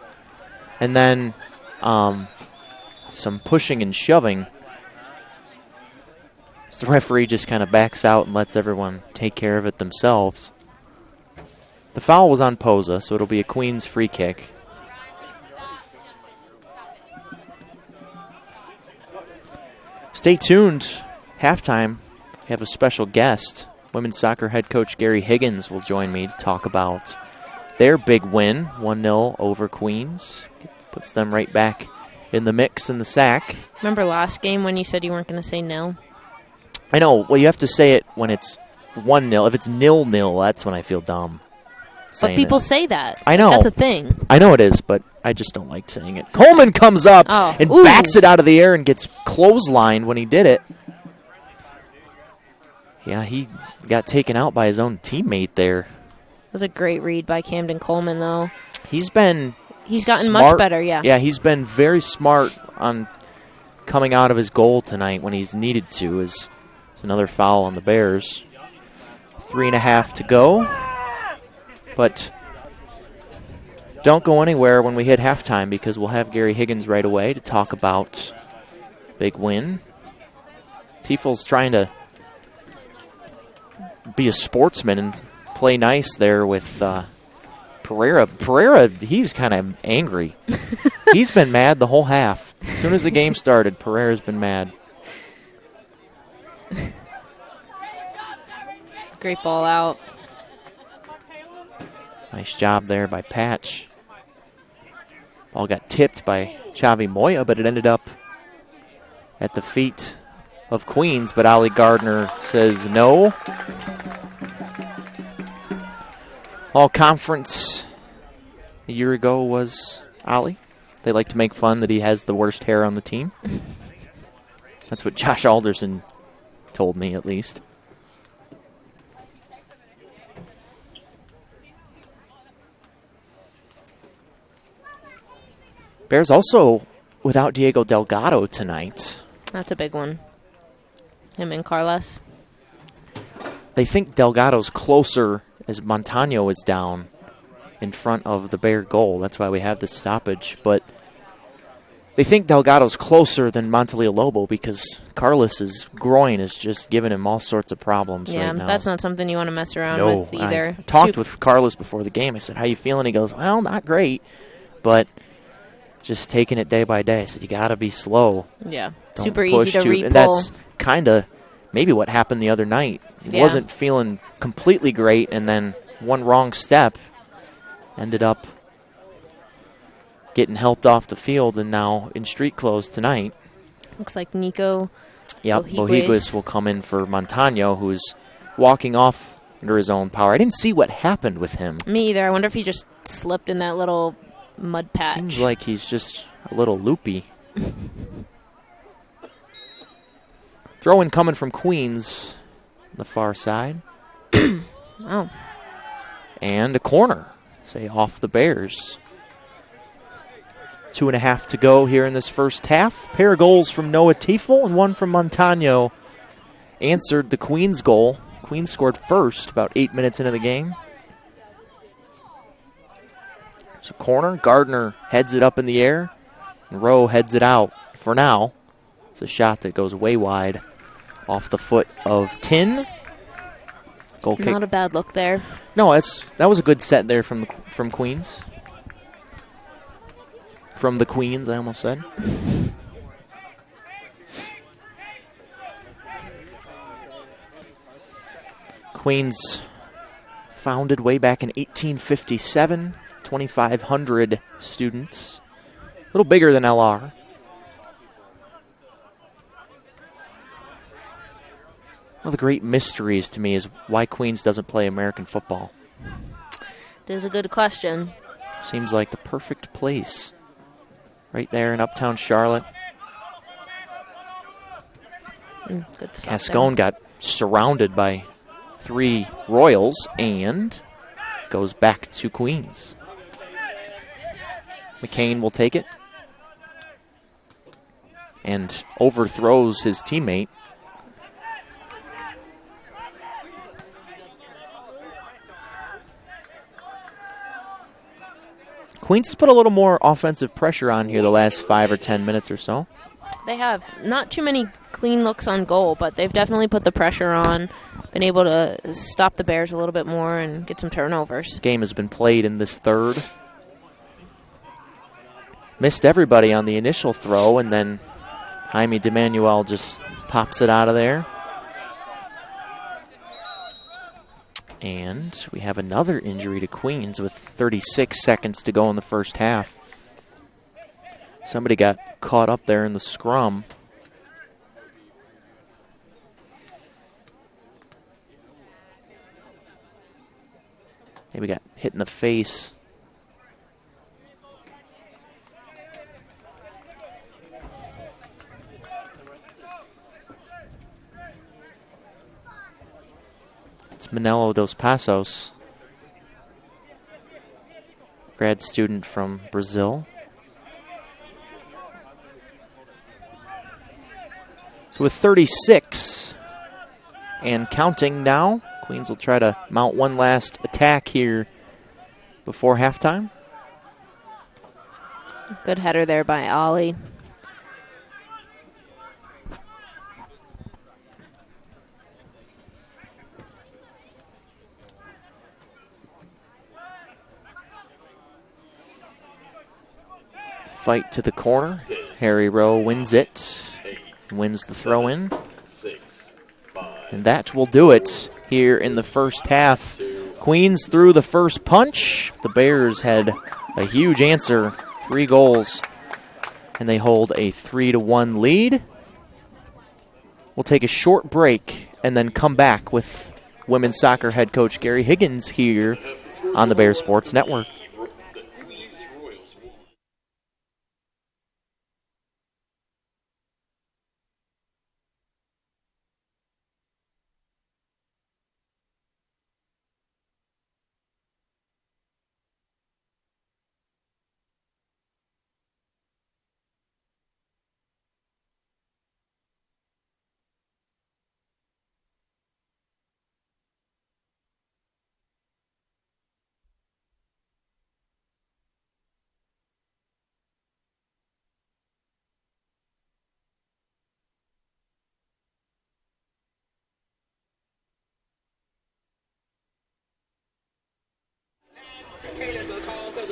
and then some pushing and shoving. So the referee just kind of backs out and lets everyone take care of it themselves. The foul was on Posa, so it'll be a Queens free kick. Stay tuned. Halftime, we have a special guest. Women's soccer head coach Gary Higgins will join me to talk about their big win, 1-0 over Queens. Puts them right back in the mix in the sack. Remember last game when you said you weren't going to say nil? I know. Well, you have to say it when it's 1-0. If it's 0-0, that's when I feel dumb. But people say that. I know. That's a thing. I know it is, but I just don't like saying it. Coleman comes up and bats it out of the air and gets clotheslined when he did it. Yeah, he got taken out by his own teammate there. It was a great read by Camden Coleman, though. He's gotten smart. Much better, yeah. Yeah, he's been very smart on coming out of his goal tonight when he's needed to. It's another foul on the Bears. 3.5 to go. But don't go anywhere when we hit halftime because we'll have Gary Higgins right away to talk about big win. Tiefel's trying to be a sportsman and play nice there with Pereira. Pereira, he's kind of angry. He's been mad the whole half. As soon as the game started, Pereira's been mad. Great ball out. Nice job there by Patch. Ball got tipped by Chavi Moya, but it ended up at the feet of Queens, but Ollie Gardner says no. All conference a year ago was Ollie. They like to make fun that he has the worst hair on the team. That's what Josh Alderson told me, at least. Bears also without Diego Delgado tonight. That's a big one. Him and Carlos. They think Delgado's closer as Montano is down in front of the Bear goal. That's why we have this stoppage. But they think Delgado's closer than Montalialobo because Carlos's groin is just giving him all sorts of problems right now. Yeah, that's not something you want to mess around with either. I talked with Carlos before the game. I said, how you feeling? He goes, well, not great, but just taking it day by day. I said, you got to be slow. Yeah, Don't super push easy to re-pull. And that's kind of maybe what happened the other night. He wasn't feeling completely great, and then one wrong step ended up getting helped off the field and now in street clothes tonight. Looks like Nico Bohigues will come in for Montano, who's walking off under his own power. I didn't see what happened with him. Me either. I wonder if he just slipped in that little mud patch. Seems like he's just a little loopy. Throw-in coming from Queens, the far side. Oh. And a corner, say, off the Bears. 2.5 to go here in this first half. Pair of goals from Noah Tiefel and one from Montano answered the Queens goal. Queens scored first about 8 minutes into the game. So corner, Gardner heads it up in the air, and Rowe heads it out. For now, it's a shot that goes way wide off the foot of Tin. Goal kick. Not a bad look there. No, that was a good set there from Queens. From the Queens, I almost said. Queens founded way back in 1857. 2,500 students. A little bigger than LR. One of the great mysteries to me is why Queens doesn't play American football. It is a good question. Seems like the perfect place. Right there in uptown Charlotte. Good stuff. Gascon got surrounded by 3 Royals and goes back to Queens. McCain will take it and overthrows his teammate. Queens has put a little more offensive pressure on here the last 5 or 10 minutes or so. They have not too many clean looks on goal, but they've definitely put the pressure on, been able to stop the Bears a little bit more and get some turnovers. Game has been played in this third. Missed everybody on the initial throw, and then Jaime DeManuel just pops it out of there. And we have another injury to Queens with 36 seconds to go in the first half. Somebody got caught up there in the scrum. Maybe got hit in the face. It's Manelo dos Passos, grad student from Brazil. With 36 and counting now, Queens will try to mount one last attack here before halftime. Good header there by Ollie. Fight to the corner. Harry Rowe wins it. Wins the throw in. And that will do it here in the first half. Queens threw the first punch. The Bears had a huge answer, 3 goals, and they hold a 3-1 lead. We'll take a short break and then come back with women's soccer head coach Gary Higgins here on the Bears Sports Network.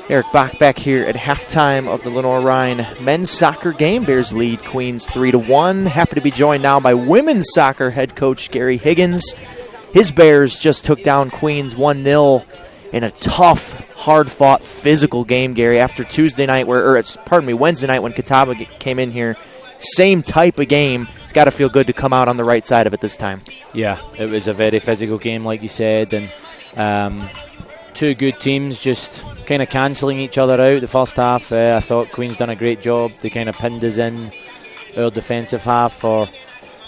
Eric Bach back here at halftime of the Lenoir-Rhyne men's soccer game. Bears lead Queens 3-1. Happy to be joined now by women's soccer head coach Gary Higgins. His Bears just took down Queens 1-0 in a tough, hard-fought, physical game, Gary, after Wednesday night when Catawba came in here. Same type of game. It's got to feel good to come out on the right side of it this time. Yeah, it was a very physical game, like you said, and two good teams just kind of cancelling each other out the first half. I thought Queen's done a great job. They kind of pinned us in our defensive half for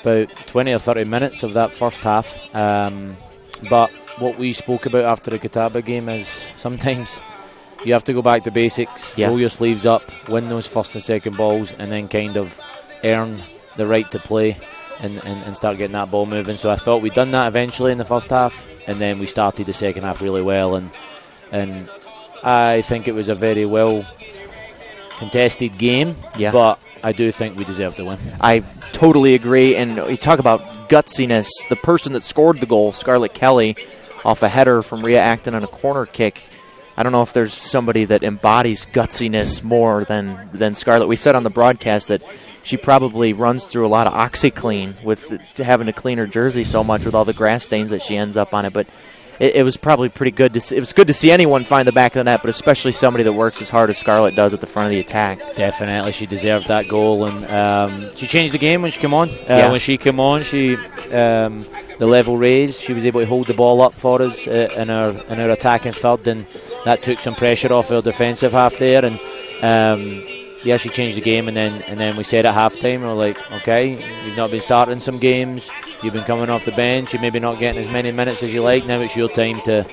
about 20 or 30 minutes of that first half. But what we spoke about after the Catawba game is sometimes you have to go back to basics, roll your sleeves up, win those first and second balls, and then kind of earn the right to play and start getting that ball moving. So I thought we'd done that eventually in the first half, and then we started the second half really well, and I think it was a very well contested game, but I do think we deserved the win. I totally agree, and you talk about gutsiness. The person that scored the goal, Scarlett Kelly, off a header from Rhea Acton on a corner kick, I don't know if there's somebody that embodies gutsiness more than Scarlett. We said on the broadcast that she probably runs through a lot of OxyClean with having to clean her jersey so much with all the grass stains that she ends up on it. But it was probably pretty good to see. It was good to see anyone find the back of the net, but especially somebody that works as hard as Scarlett does at the front of the attack. Definitely, she deserved that goal, and she changed the game when she came on. When she came on, the level raised. She was able to hold the ball up for us in our attacking third, and that took some pressure off our defensive half there. And she changed the game, and then we said at halftime, we were like, okay, you've not been starting some games, you've been coming off the bench, you're maybe not getting as many minutes as you like. Now it's your time to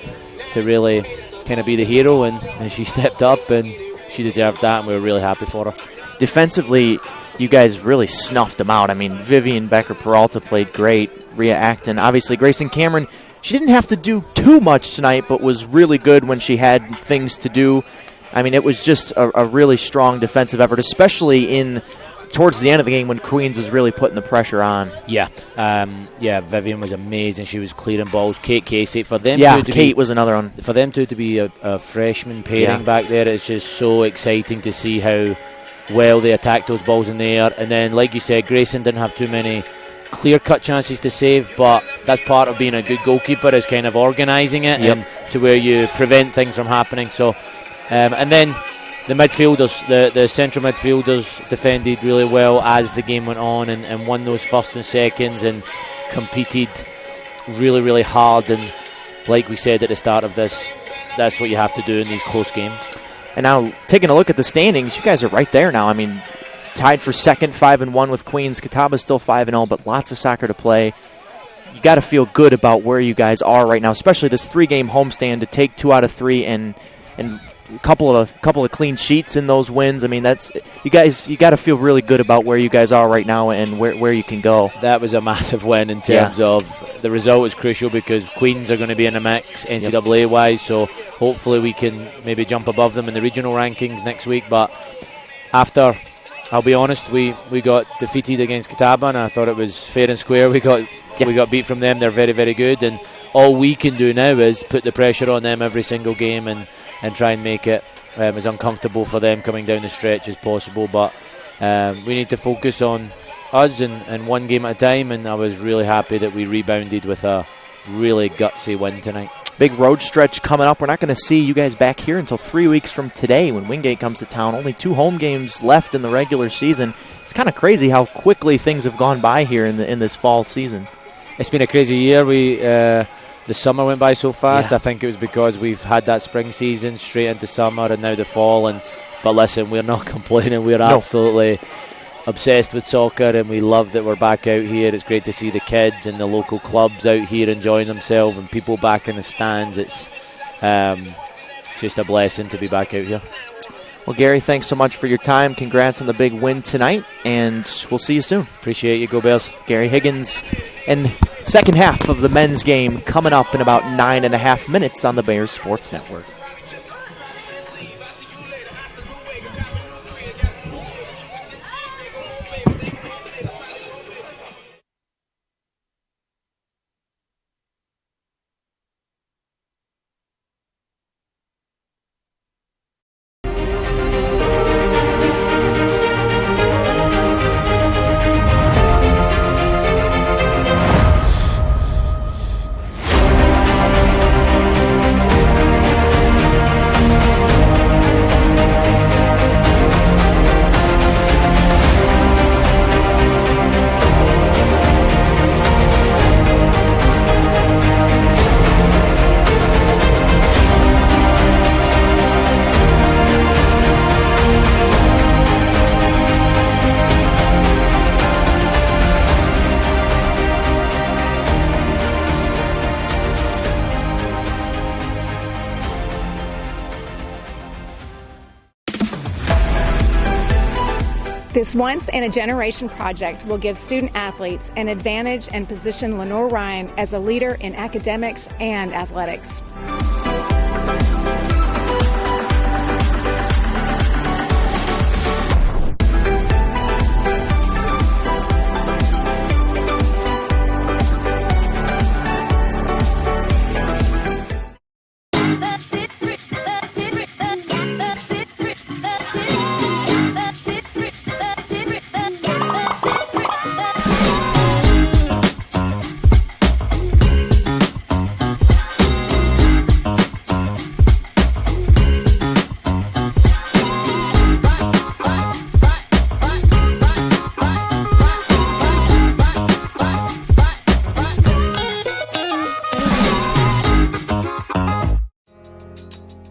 really kind of be the hero, and she stepped up, and she deserved that, and we were really happy for her. Defensively, you guys really snuffed them out. I mean, Vivian Becker-Peralta played great. Rhea Acton, obviously Grayson Cameron, she didn't have to do too much tonight, but was really good when she had things to do. I mean, it was just a really strong defensive effort, especially towards the end of the game when Queens was really putting the pressure on. Vivian was amazing. She was clearing balls. Kate Casey, for them, Kate was another one. For them two to be a freshman pairing back there, it's just so exciting to see how well they attacked those balls in the air. And then, like you said, Grayson didn't have too many clear-cut chances to save, but that's part of being a good goalkeeper, is kind of organising it and to where you prevent things from happening. So. And then the midfielders, the central midfielders defended really well as the game went on and won those first and seconds and competed really, really hard. And like we said at the start of this, that's what you have to do in these close games. And now, taking a look at the standings, you guys are right there now. I mean, tied for second, 5-1 with Queens. Catawba's still 5-0, but lots of soccer to play. you got to feel good about where you guys are right now, especially this 3-game homestand to take 2 out of 3 and a couple of clean sheets in those wins. I mean, that's you got to feel really good about where you guys are right now and where you can go. That was a massive win in terms of the result was crucial because Queens are going to be in the mix NCAA wise, so hopefully we can maybe jump above them in the regional rankings next week. But after, I'll be honest, we got defeated against Catawba, and I thought it was fair and square. We got beat from them. They're very, very good, and all we can do now is put the pressure on them every single game and try and make it as uncomfortable for them coming down the stretch as possible. But we need to focus on us and one game at a time, and I was really happy that we rebounded with a really gutsy win tonight. Big road stretch coming up. We're not going to see you guys back here until 3 weeks from today when Wingate comes to town. Only 2 home games left in the regular season. It's kind of crazy how quickly things have gone by here in this fall season. It's been a crazy year. The summer went by so fast. I think it was because we've had that spring season straight into summer and now the fall. But listen, we're not complaining. We're absolutely obsessed with soccer, and we love that we're back out here. It's great to see the kids and the local clubs out here enjoying themselves and people back in the stands. It's just a blessing to be back out here. Well, Gary, thanks so much for your time. Congrats on the big win tonight, and we'll see you soon. Appreciate you. Go Bears. Gary Higgins. And second half of the men's game coming up in about 9.5 minutes on the Bears Sports Network. This once-in-a-generation project will give student-athletes an advantage and position Lenoir-Rhyne as a leader in academics and athletics.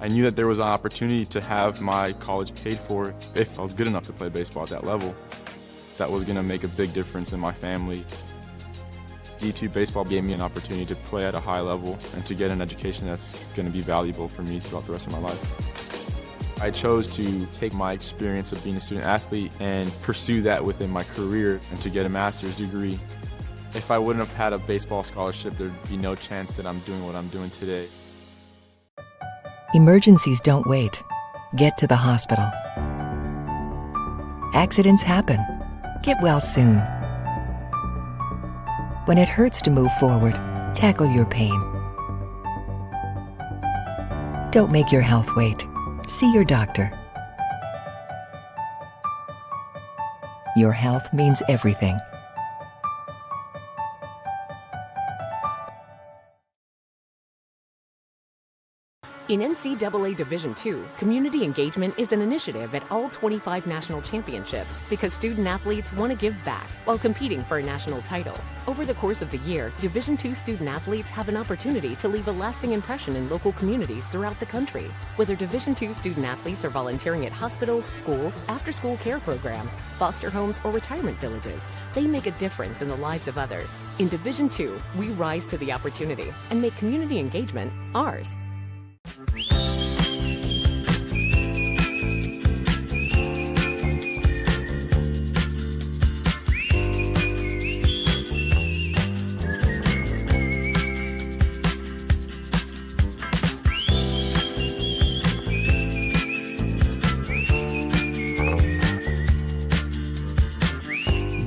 I knew that there was an opportunity to have my college paid for if I was good enough to play baseball at that level. That was going to make a big difference in my family. D2 baseball gave me an opportunity to play at a high level and to get an education that's going to be valuable for me throughout the rest of my life. I chose to take my experience of being a student athlete and pursue that within my career and to get a master's degree. If I wouldn't have had a baseball scholarship, there'd be no chance that I'm doing what I'm doing today. Emergencies don't wait. Get to the hospital. Accidents happen. Get well soon. When it hurts to move forward, tackle your pain. Don't make your health wait. See your doctor. Your health means everything. In NCAA Division II, community engagement is an initiative at all 25 national championships because student athletes want to give back while competing for a national title. Over the course of the year, Division II student athletes have an opportunity to leave a lasting impression in local communities throughout the country. Whether Division II student athletes are volunteering at hospitals, schools, after-school care programs, foster homes, or retirement villages, they make a difference in the lives of others. In Division II, we rise to the opportunity and make community engagement ours.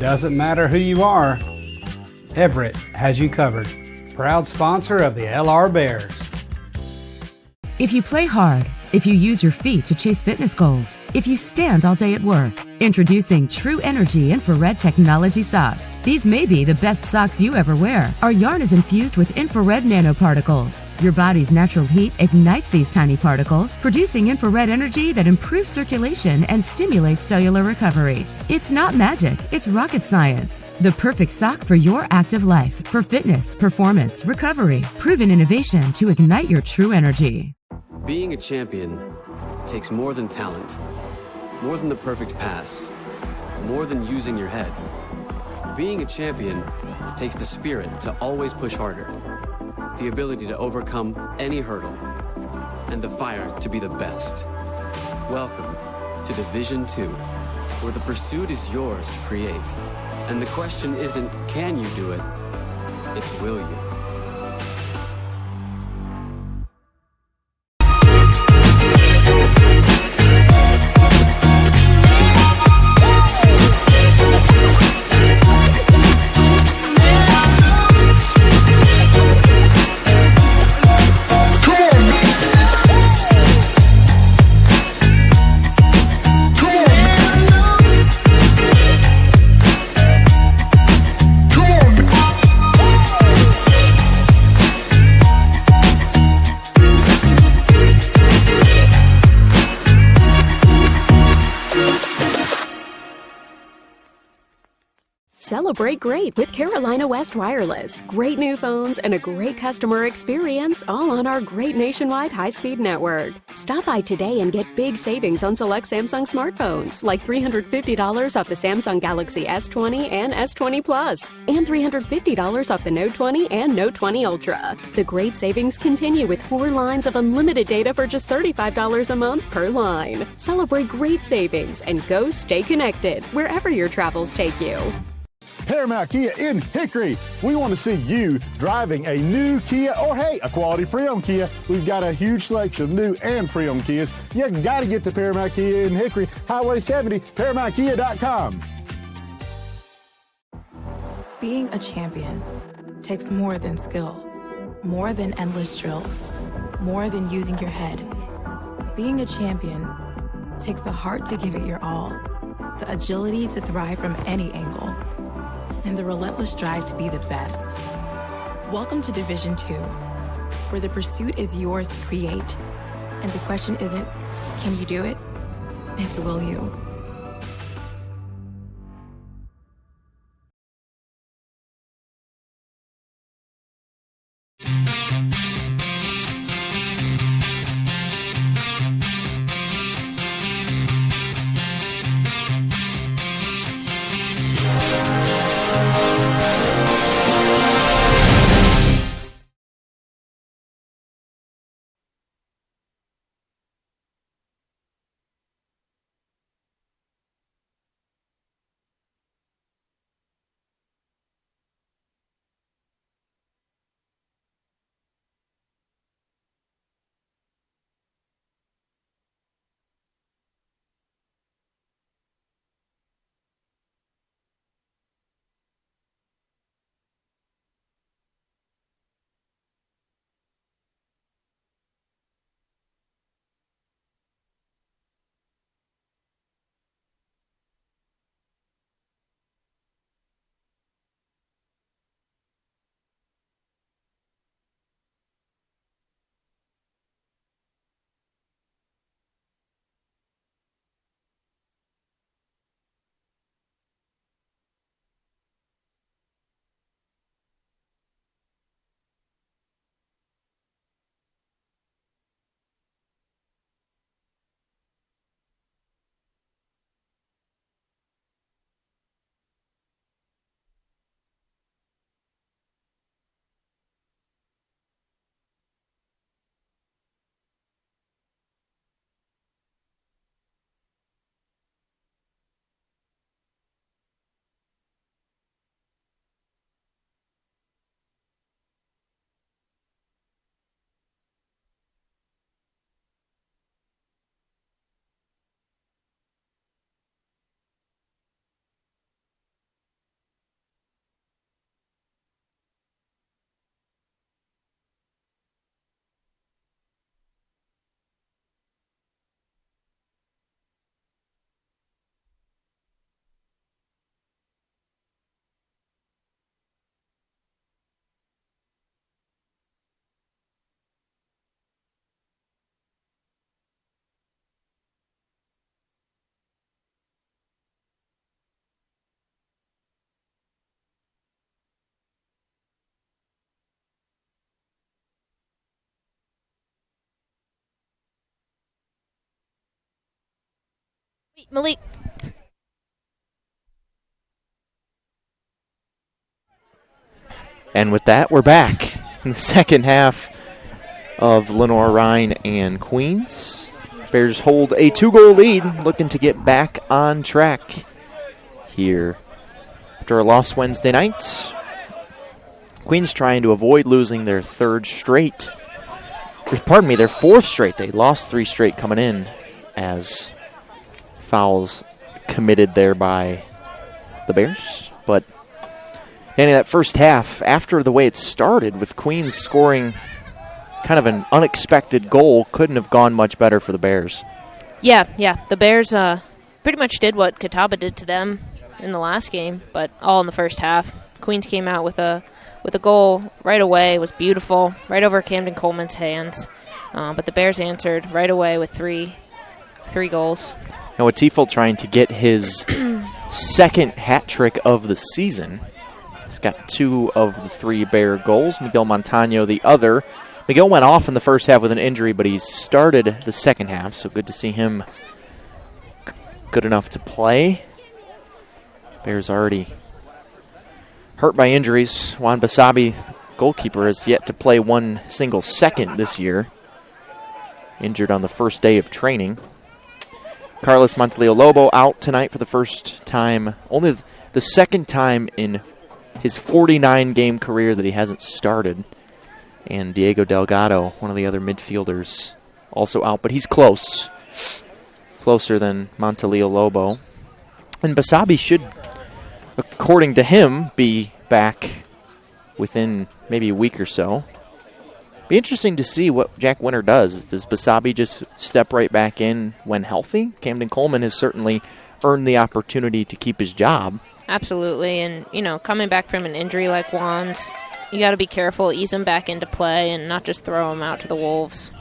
Doesn't matter who you are, Everett has you covered. Proud sponsor of the LR Bears. If you play hard, if you use your feet to chase fitness goals, if you stand all day at work, introducing True Energy Infrared Technology Socks. These may be the best socks you ever wear. Our yarn is infused with infrared nanoparticles. Your body's natural heat ignites these tiny particles, producing infrared energy that improves circulation and stimulates cellular recovery. It's not magic, it's rocket science. The perfect sock for your active life, for fitness, performance, recovery. Proven innovation to ignite your true energy. Being a champion takes more than talent, more than the perfect pass, more than using your head. Being a champion takes the spirit to always push harder, the ability to overcome any hurdle, and the fire to be the best. Welcome to Division II, where the pursuit is yours to create. And the question isn't, can you do it? It's, will you? Celebrate great with Carolina West Wireless. Great new phones and a great customer experience, all on our great nationwide high-speed network. Stop by today and get big savings on select Samsung smartphones, like $350 off the Samsung Galaxy S20 and S20 Plus, and $350 off the Note 20 and Note 20 Ultra. The great savings continue with 4 lines of unlimited data for just $35 a month per line. Celebrate great savings and go stay connected wherever your travels take you. Paramount Kia in Hickory. We want to see you driving a new Kia or, hey, a quality pre-owned Kia. We've got a huge selection of new and pre-owned Kias. You got to get to Paramount Kia in Hickory, Highway 70, ParamountKia.com. Being a champion takes more than skill, more than endless drills, more than using your head. Being a champion takes the heart to give it your all, the agility to thrive from any angle, and the relentless drive to be the best. Welcome to Division II, where the pursuit is yours to create, and the question isn't, can you do it? It's, will you? Malik. And with that, we're back in the second half of Lenoir-Rhyne and Queens. Bears hold a 2-goal lead, looking to get back on track here after a loss Wednesday night. Queens trying to avoid losing their their fourth straight. They lost 3 straight coming in as fouls committed there by the Bears. But Danny, that first half, after the way it started with Queens scoring kind of an unexpected goal, couldn't have gone much better for the Bears. Yeah. The Bears pretty much did what Catawba did to them in the last game, but all in the first half. Queens came out with a goal right away. It was beautiful, right over Camden Coleman's hands. But the Bears answered right away with three goals. Now, with Tiefel trying to get his second hat trick of the season, he's got 2 of the 3 Bear goals. Miguel Montano the other. Miguel went off in the first half with an injury, but he started the second half, so good to see him good enough to play. Bears already hurt by injuries. Juan Basabi, goalkeeper, has yet to play one single second this year. Injured on the first day of training. Carlos Montelillo-Lobo out tonight for the first time, only the second time in his 49-game career that he hasn't started. And Diego Delgado, one of the other midfielders, also out, but he's close. Closer than Montelillo-Lobo. And Basabi should, according to him, be back within maybe a week or so. Be interesting to see what Jack Winter does. Does Basabi just step right back in when healthy? Camden Coleman has certainly earned the opportunity to keep his job. Absolutely, and coming back from an injury like Juan's, you got to be careful, ease him back into play, and not just throw him out to the wolves.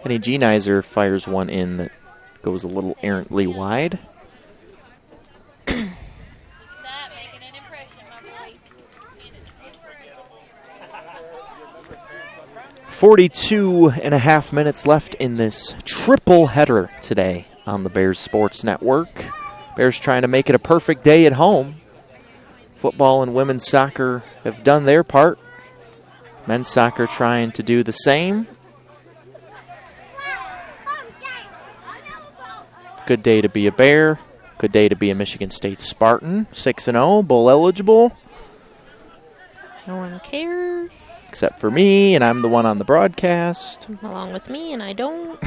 Penny Genizer fires one in that goes a little errantly wide. 42 and a half minutes left in this triple header today on the Bears Sports Network. Bears trying to make it a perfect day at home. Football and women's soccer have done their part. Men's soccer trying to do the same. Good day to be a Bear. Good day to be a Michigan State Spartan. 6-0, bowl eligible. No one cares. Except for me, and I'm the one on the broadcast. Along with me, and I don't.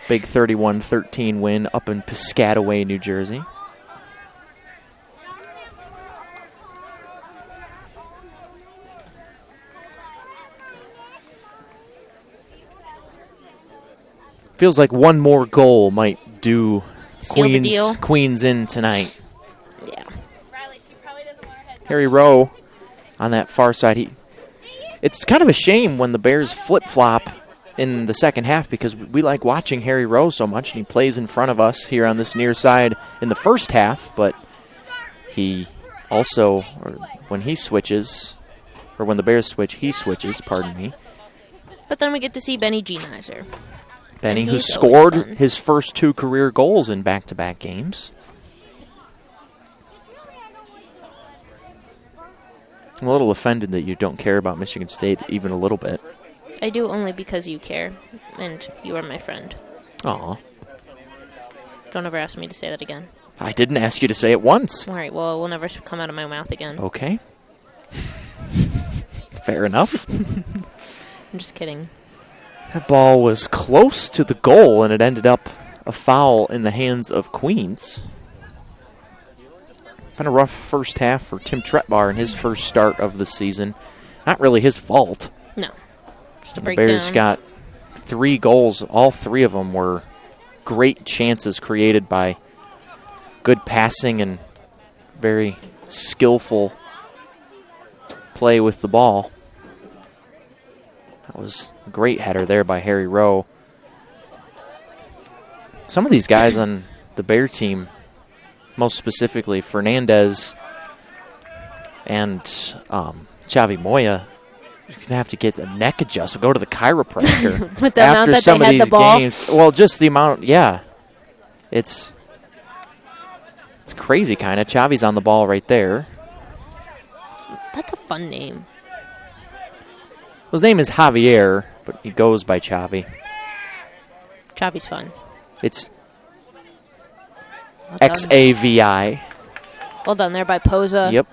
Big 31-13 win up in Piscataway, New Jersey. Feels like one more goal might do Queens in tonight. Yeah. Harry Rowe on that far side. It's kind of a shame when the Bears flip-flop in the second half because we like watching Harry Rowe so much, and he plays in front of us here on this near side in the first half, but he also, when he switches, or when the Bears switch, he switches, pardon me. But then we get to see Benny Genizer. Benny, who scored his first 2 career goals in back-to-back games. I'm a little offended that you don't care about Michigan State even a little bit. I do only because you care, and you are my friend. Aw. Don't ever ask me to say that again. I didn't ask you to say it once. All right, well, it will never come out of my mouth again. Okay. Fair enough. I'm just kidding. That ball was close to the goal, and it ended up a foul in the hands of Queens. Been a rough first half for Tim Tretbar in his first start of the season. Not really his fault. No. Just a the breakdown. Bears got 3 goals. All 3 of them were great chances created by good passing and very skillful play with the ball. That was a great header there by Harry Rowe. Some of these guys on the Bear team, most specifically Fernandez and Xavi Moya, you're going to have to get a neck adjustment, go to the chiropractor. With the amount that they had the ball? Games. Well, just the amount, yeah. It's crazy, kind of. Chavi's on the ball right there. That's a fun name. His name is Javier, but he goes by Chavi. Chavi's fun. It's Well done. Xavi. Well done there by Poza. Yep.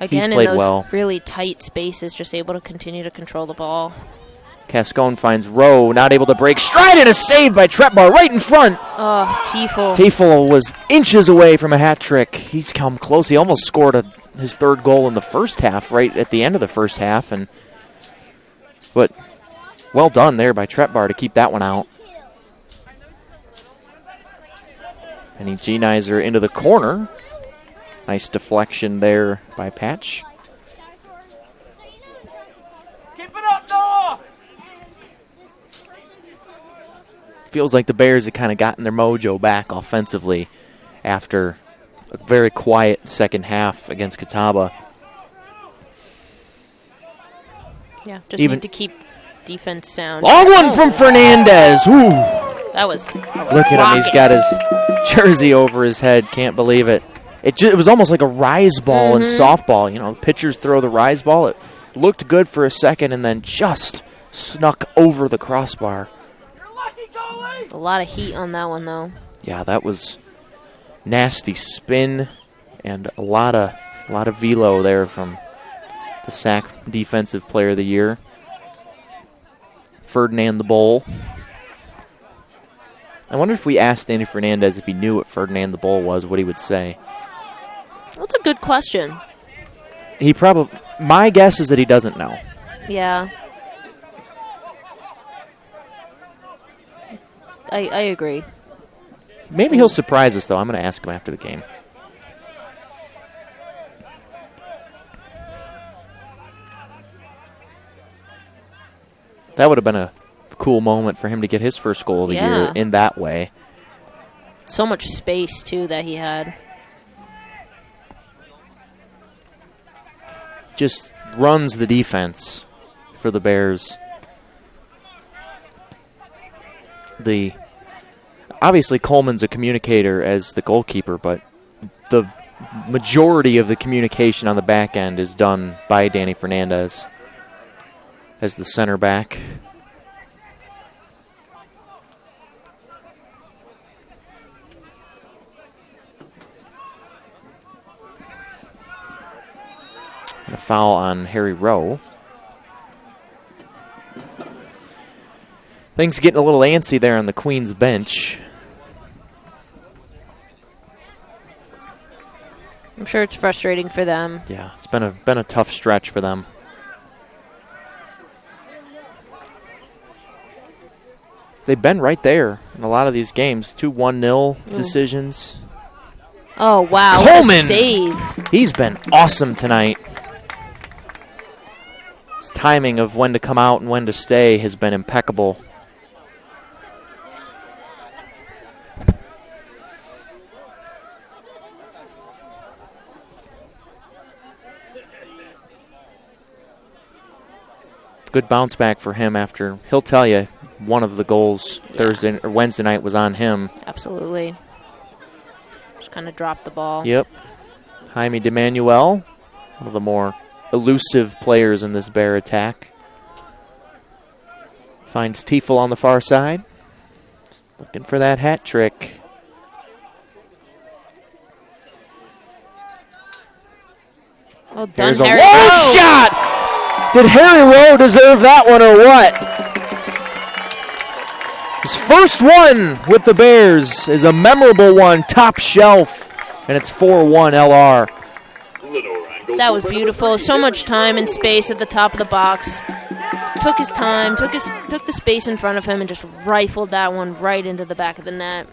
Again, played in those well. really tight spaces, just able to continue to control the ball. Cascone finds Rowe, not able to break stride, and a save by Tretbar right in front. Oh, Tiefel. Tiefel was inches away from a hat trick. He's come close. He almost scored his third goal in the first half, right at the end of the first half. But well done there by Tretbar to keep that one out. And he G-Nizer into the corner. Nice deflection there by Patch. Feels like the Bears have kind of gotten their mojo back offensively after a very quiet second half against Catawba. Yeah, just need to keep defense sound. Long one from Fernandez. Ooh. That was Look at him. He's got his jersey over his head. Can't believe it. It was almost like a rise ball in softball. You know, pitchers throw the rise ball. It looked good for a second and then just snuck over the crossbar. A lot of heat on that one, though. Yeah, that was nasty spin and a lot of velo there from the SAC Defensive Player of the Year, Ferdinand the Bull. I wonder if we asked Danny Fernandez if he knew what Ferdinand the Bull was, what he would say. That's a good question. My guess is that he doesn't know. Yeah. I agree. Maybe he'll surprise us, though. I'm going to ask him after the game. That would have been a cool moment for him to get his first goal of the year in that way. So much space, too, that he had. Just runs the defense for the Bears. Obviously Coleman's a communicator as the goalkeeper, but the majority of the communication on the back end is done by Danny Fernandez as the center back. And a foul on Harry Rowe. Things getting a little antsy there on the Queens bench. I'm sure it's frustrating for them. Yeah, it's been a tough stretch for them. They've been right there in a lot of these games. 2 1-0 decisions. Oh, wow. Coleman! What a save. He's been awesome tonight. His timing of when to come out and when to stay has been impeccable. Good bounce back for him after, he'll tell you, one of the goals Thursday or Wednesday night was on him. Absolutely. Just kind of dropped the ball. Yep. Jaime DeManuel, one of the more elusive players in this Bear attack. Finds Tiefel on the far side. Looking for that hat trick. Well done, There's a Harry long Rowe. shot! Did Harry Rowe deserve that one or what? His first one with the Bears is a memorable one, top shelf, and it's 4-1 LR. That was beautiful. So much time and space at the top of the box. Took his time, took the space in front of him, and just rifled that one right into the back of the net.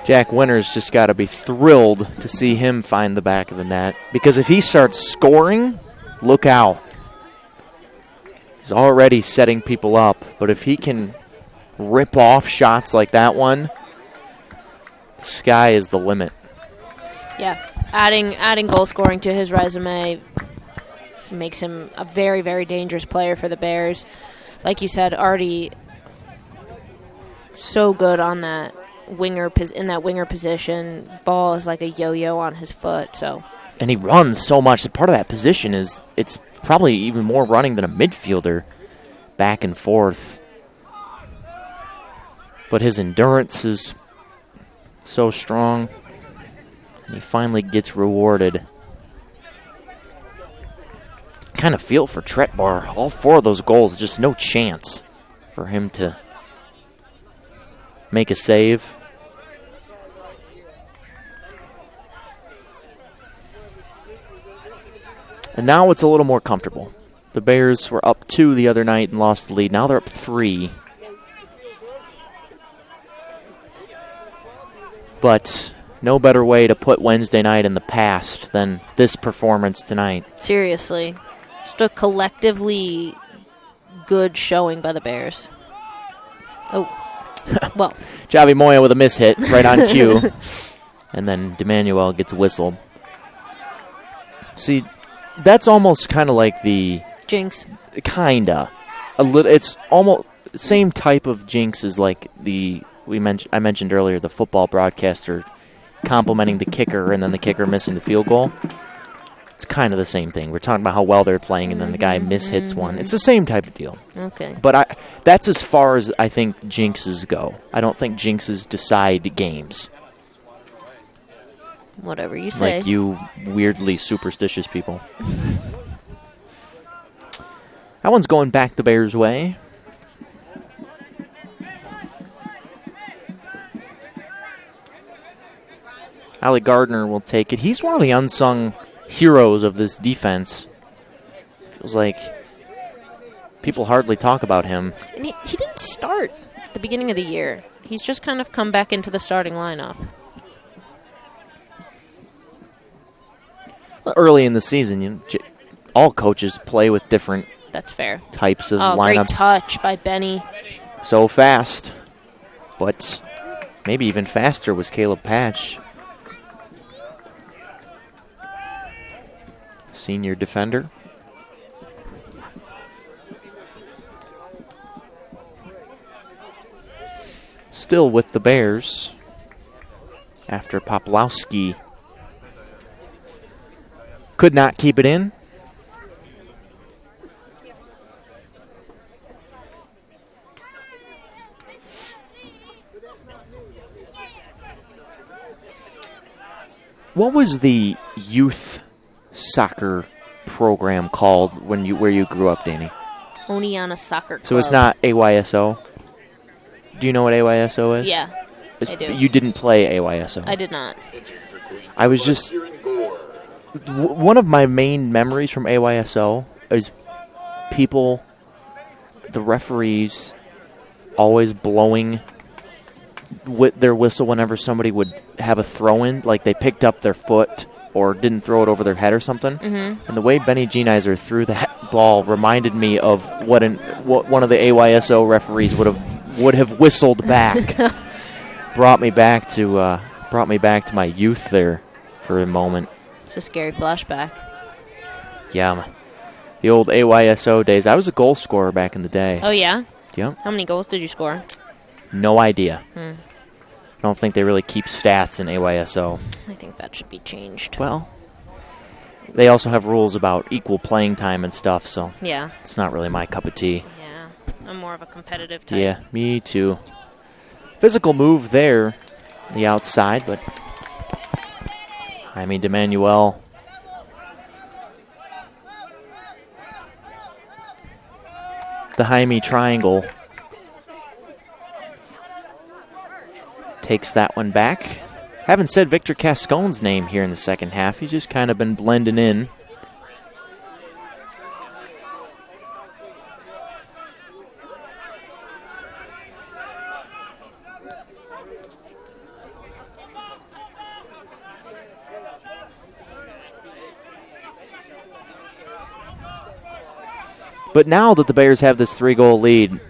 Jack Winters just got to be thrilled to see him find the back of the net, because if he starts scoring, look out. He's already setting people up, but if he can rip off shots like that one, the sky is the limit. Yeah, adding goal scoring to his resume makes him a very, very dangerous player for the Bears. Like you said, already so good on that winger in that winger position. Ball is like a yo-yo on his foot. So. And he runs so much. Part of that position is it's probably even more running than a midfielder, back and forth. But his endurance is so strong. And he finally gets rewarded. Kind of feel for Tretbar. All 4 of those goals, just no chance for him to make a save. And now it's a little more comfortable. The Bears were up 2 the other night and lost the lead. Now they're up 3. But no better way to put Wednesday night in the past than this performance tonight. Seriously. Just a collectively good showing by the Bears. Oh, well. Javi Moya with a mishit right on cue. And then D'Emanuel gets whistled. See, that's almost kind of like the... Jinx. Kinda. It's almost same type of jinx as like I mentioned earlier, the football broadcaster complimenting the kicker and then the kicker missing the field goal. It's kind of the same thing. We're talking about how well they're playing and then the guy mishits one. It's the same type of deal. Okay. But that's as far as I think jinxes go. I don't think jinxes decide games. Whatever you say. Like you weirdly superstitious people. That one's going back the Bears' way. Ali Gardner will take it. He's one of the unsung heroes of this defense. Feels like people hardly talk about him. And he didn't start at the beginning of the year. He's just kind of come back into the starting lineup. Early in the season, all coaches play with different That's fair. types of lineups. Great touch by Benny. So fast. But maybe even faster was Caleb Patch. Senior defender. Still with the Bears after Poplawski could not keep it in. What was the youth soccer program called where you grew up, Danny? Oneonta Soccer Club. So it's not AYSO? Do you know what AYSO is? Yeah, I do. You didn't play AYSO. I did not. I was just... one of my main memories from AYSO is people, the referees, always blowing their whistle whenever somebody would have a throw-in, like they picked up their foot or didn't throw it over their head or something. Mm-hmm. And the way Benny Genizer threw that ball reminded me of what one of the AYSO referees would have whistled back. brought me back to my youth there for a moment. It's a scary flashback. Yeah, the old AYSO days. I was a goal scorer back in the day. Oh, yeah? Yep. How many goals did you score? No idea. I don't think they really keep stats in AYSO. I think that should be changed. Well, they also have rules about equal playing time and stuff, so yeah, it's not really my cup of tea. Yeah, I'm more of a competitive type. Yeah, me too. Physical move there, the outside, but I mean, D'Emanuel. The Jaime triangle takes that one back. Haven't said Victor Cascone's name here in the second half. He's just kind of been blending in. But now that the Bears have this 3-goal lead,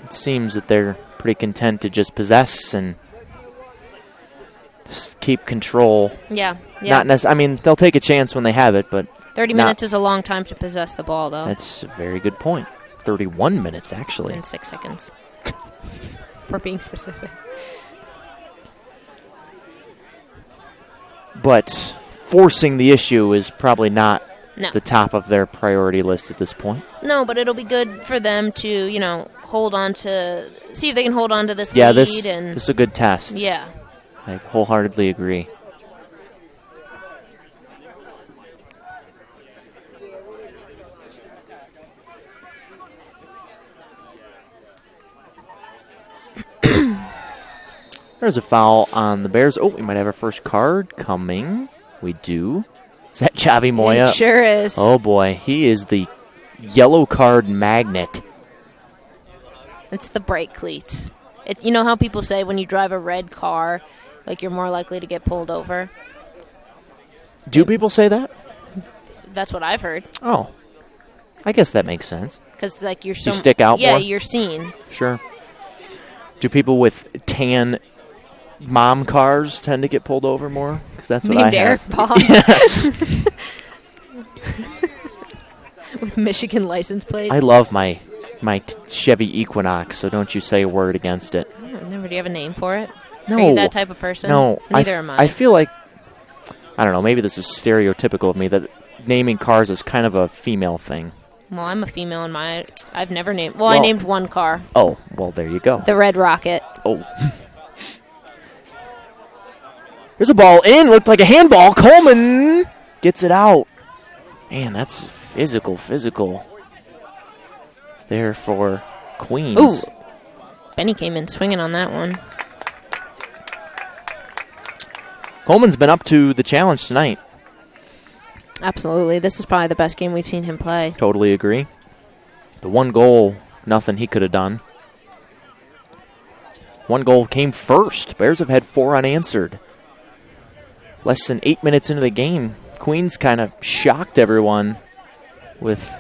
it seems that they're pretty content to just possess and keep control. Yeah. I mean, they'll take a chance when they have it, but 30 minutes is a long time to possess the ball, though. That's a very good point. 31 minutes, actually. In 6 seconds. if we're being specific. But forcing the issue is probably not No. the top of their priority list at this point. No, but it'll be good for them to, hold on to, see if they can hold on to this Yeah, lead. this And is a good test. yeah. I wholeheartedly agree. There's a foul on the Bears. Oh, we might have our first card coming. We do. Is that Chavi Moya? It sure is. Oh, boy. He is the yellow card magnet. It's the brake cleats. You know how people say when you drive a red car, like you're more likely to get pulled over? Do people say that? That's what I've heard. Oh. I guess that makes sense. Because like you're so... You stick out yeah, more? you're seen. Sure. Do people with tan mom cars tend to get pulled over more? Because that's what Named I Eric have. Bob. With Michigan license plate. I love my Chevy Equinox, so don't you say a word against it. Never. Do you have a name for it? No. Are you that type of person? No. Neither am I. I feel like, I don't know, maybe this is stereotypical of me, that naming cars is kind of a female thing. Well, I'm a female in I've never named... Well, I named one car. Oh, well, there you go. The Red Rocket. Oh. There's a ball in. Looked like a handball. Coleman gets it out. Man, that's physical. There for Queens. Ooh. Benny came in swinging on that one. Coleman's been up to the challenge tonight. Absolutely. This is probably the best game we've seen him play. Totally agree. The one goal, nothing he could have done. One goal came first. Bears have had 4 unanswered. Less than 8 minutes into the game, Queens kind of shocked everyone with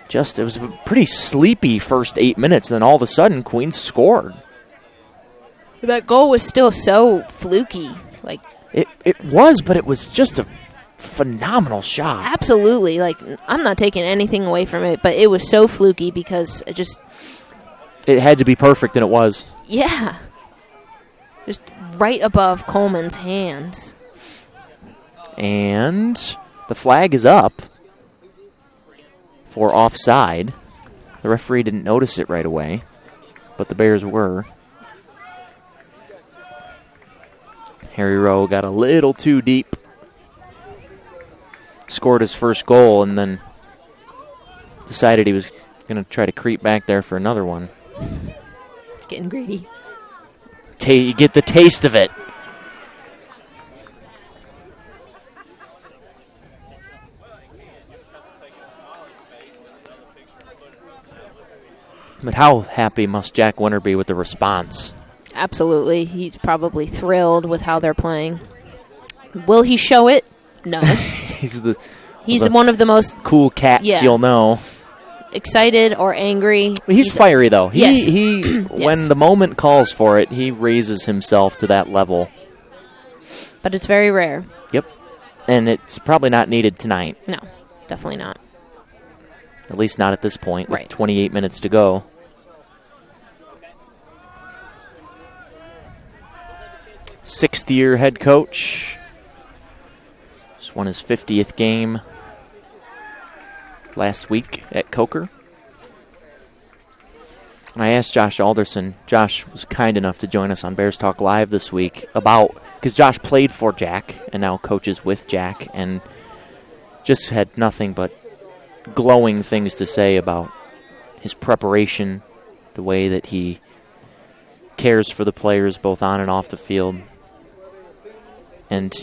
it was a pretty sleepy first 8 minutes, and then all of a sudden, Queens scored. That goal was still so fluky. Like It was, but it was just a phenomenal shot. Absolutely. Like, I'm not taking anything away from it, but it was so fluky because it had to be perfect, and it was. Yeah. Just right above Coleman's hands. And the flag is up for offside. The referee didn't notice it right away, but the Bears were. Harry Rowe got a little too deep. Scored his first goal and then decided he was going to try to creep back there for another one. Getting greedy. You get the taste of it. But how happy must Jack Winter be with the response? Absolutely. He's probably thrilled with how they're playing. Will he show it? No. He's one of the most cool cats you'll know. Excited or angry. He's fiery, though. Yes. When the moment calls for it, he raises himself to that level. But it's very rare. Yep. And it's probably not needed tonight. No, definitely not. At least not at this point. Right. With 28 minutes to go. Sixth-year head coach. Just won his 50th game last week at Coker. I asked Josh Alderson. Josh was kind enough to join us on Bears Talk Live this week because Josh played for Jack and now coaches with Jack and just had nothing but glowing things to say about his preparation, the way that he cares for the players both on and off the field. And,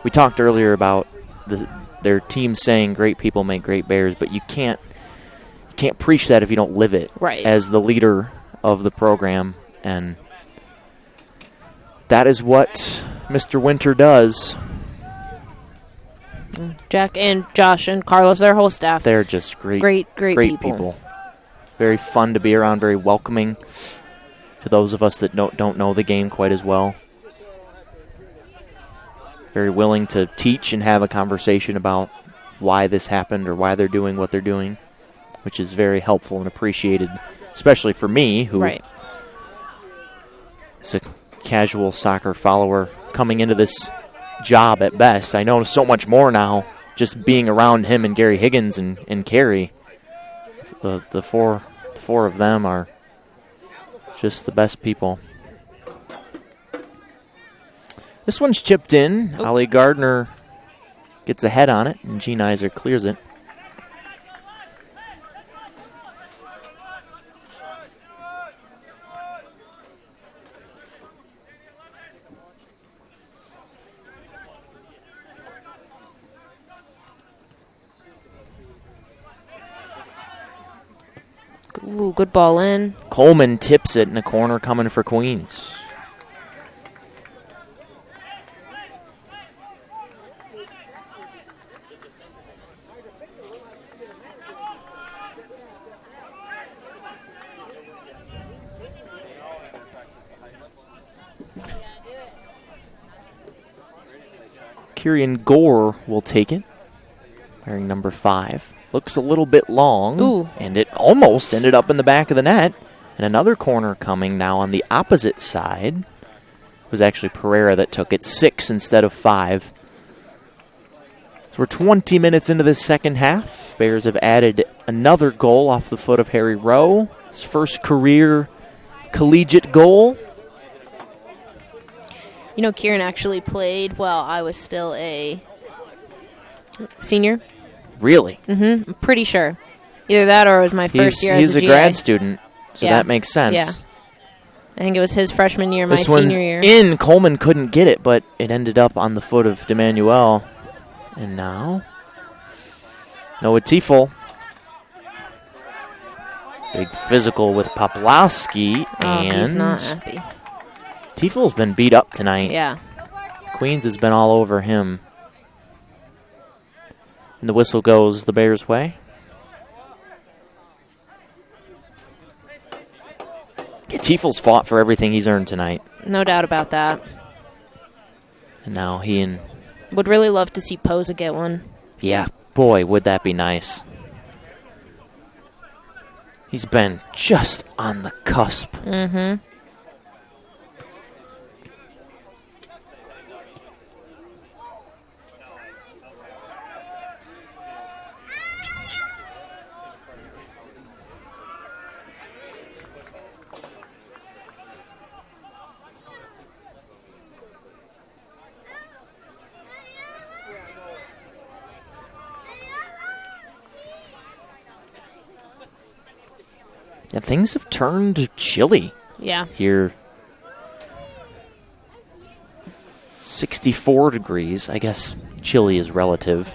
we talked earlier about their team saying great people make great Bears, but you can't preach that if you don't live it as the leader of the program. And that is what Mr. Winter does. Jack and Josh and Carlos, their whole staff. They're just great people. Very fun to be around, very welcoming to those of us that don't know the game quite as well. Very willing to teach and have a conversation about why this happened or why they're doing what they're doing, which is very helpful and appreciated, especially for me, who as a casual soccer follower coming into this job at best. I know so much more now just being around him and Gary Higgins and Carey. The four of them are just the best people. This one's chipped in. Ollie Gardner gets a head on it, and Gene Iser clears it. Ooh, good ball in. Coleman tips it in a corner coming for Queens. Kieran Gore will take it, wearing number 5. Looks a little bit long, Ooh. And it almost ended up in the back of the net. And another corner coming now on the opposite side. It was actually Pereira that took it, 6 instead of 5. So we're 20 minutes into this second half. Bears have added another goal off the foot of Harry Rowe. His first career collegiate goal. You know, Kieran actually played while I was still a senior. Really? Mm-hmm. I'm pretty sure. Either that or it was my first year as a GA. He's a grad student, so that makes sense. Yeah. I think it was his freshman year, my this one's senior year. In. Coleman couldn't get it, but it ended up on the foot of DeManuel. And now, Noah Tiefel. Big physical with Popolowski. And he's not happy. Tiefel's been beat up tonight. Yeah. Queens has been all over him. And the whistle goes the Bears' way. Yeah, Tiefel's fought for everything he's earned tonight. No doubt about that. And now he and... Would really love to see Posa get one. Yeah, boy, would that be nice. He's been just on the cusp. Mm-hmm. Yeah, things have turned chilly. Yeah. Here. 64 degrees. I guess chilly is relative.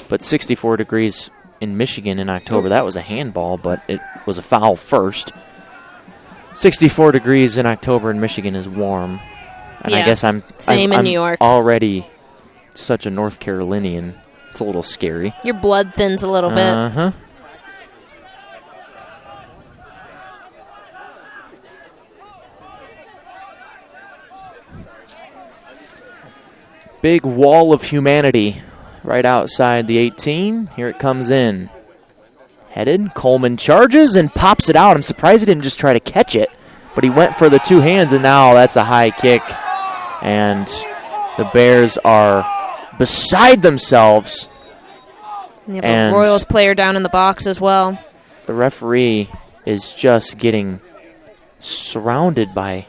But 64 degrees in Michigan in October, that was a handball, but it was a foul first. 64 degrees in October in Michigan is warm. And I guess I'm in New York. Already such a North Carolinian. It's a little scary. Your blood thins a little bit. Uh-huh. Big wall of humanity right outside the 18. Here it comes in. Headed. Coleman charges and pops it out. I'm surprised he didn't just try to catch it, but he went for the two hands, and now that's a high kick. And the Bears are beside themselves. You have a Royals player down in the box as well. The referee is just getting surrounded by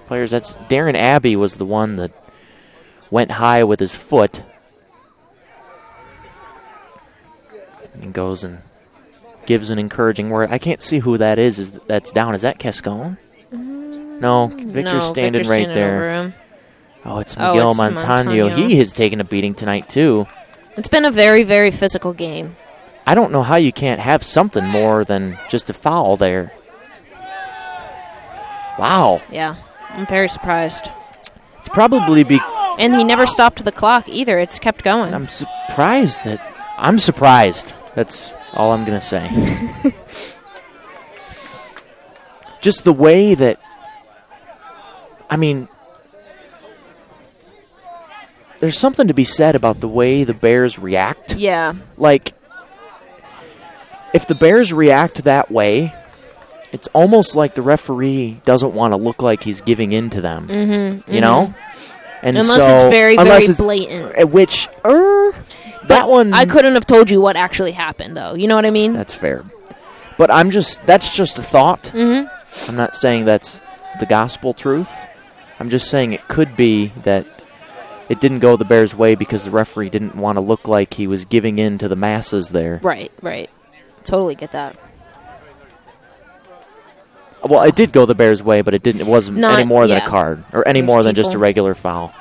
players. That's Darren Abbey was the one that went high with his foot. And goes and gives an encouraging word. I can't see who that is that's down. Is that Cascone? No, Victor's standing right there. Oh, it's Miguel Montano. He has taken a beating tonight, too. It's been a very, very physical game. I don't know how you can't have something more than just a foul there. Wow. Yeah, I'm very surprised. It's probably and he never stopped the clock either. It's kept going. I'm surprised. That's all I'm going to say. Just the way that, I mean, there's something to be said about the way the Bears react. Yeah. Like, if the Bears react that way it's almost like the referee doesn't want to look like he's giving in to them. You know? And unless so, it's very, unless very it's, blatant. Which, that one... I couldn't have told you what actually happened, though. You know what I mean? That's fair. But that's just a thought. I'm not saying that's the gospel truth. I'm just saying it could be that it didn't go the Bears' way because the referee didn't want to look like he was giving in to the masses there. Right. Totally get that. Well, it did go the Bears' way, but it wasn't any more than a card or any more than just a regular foul.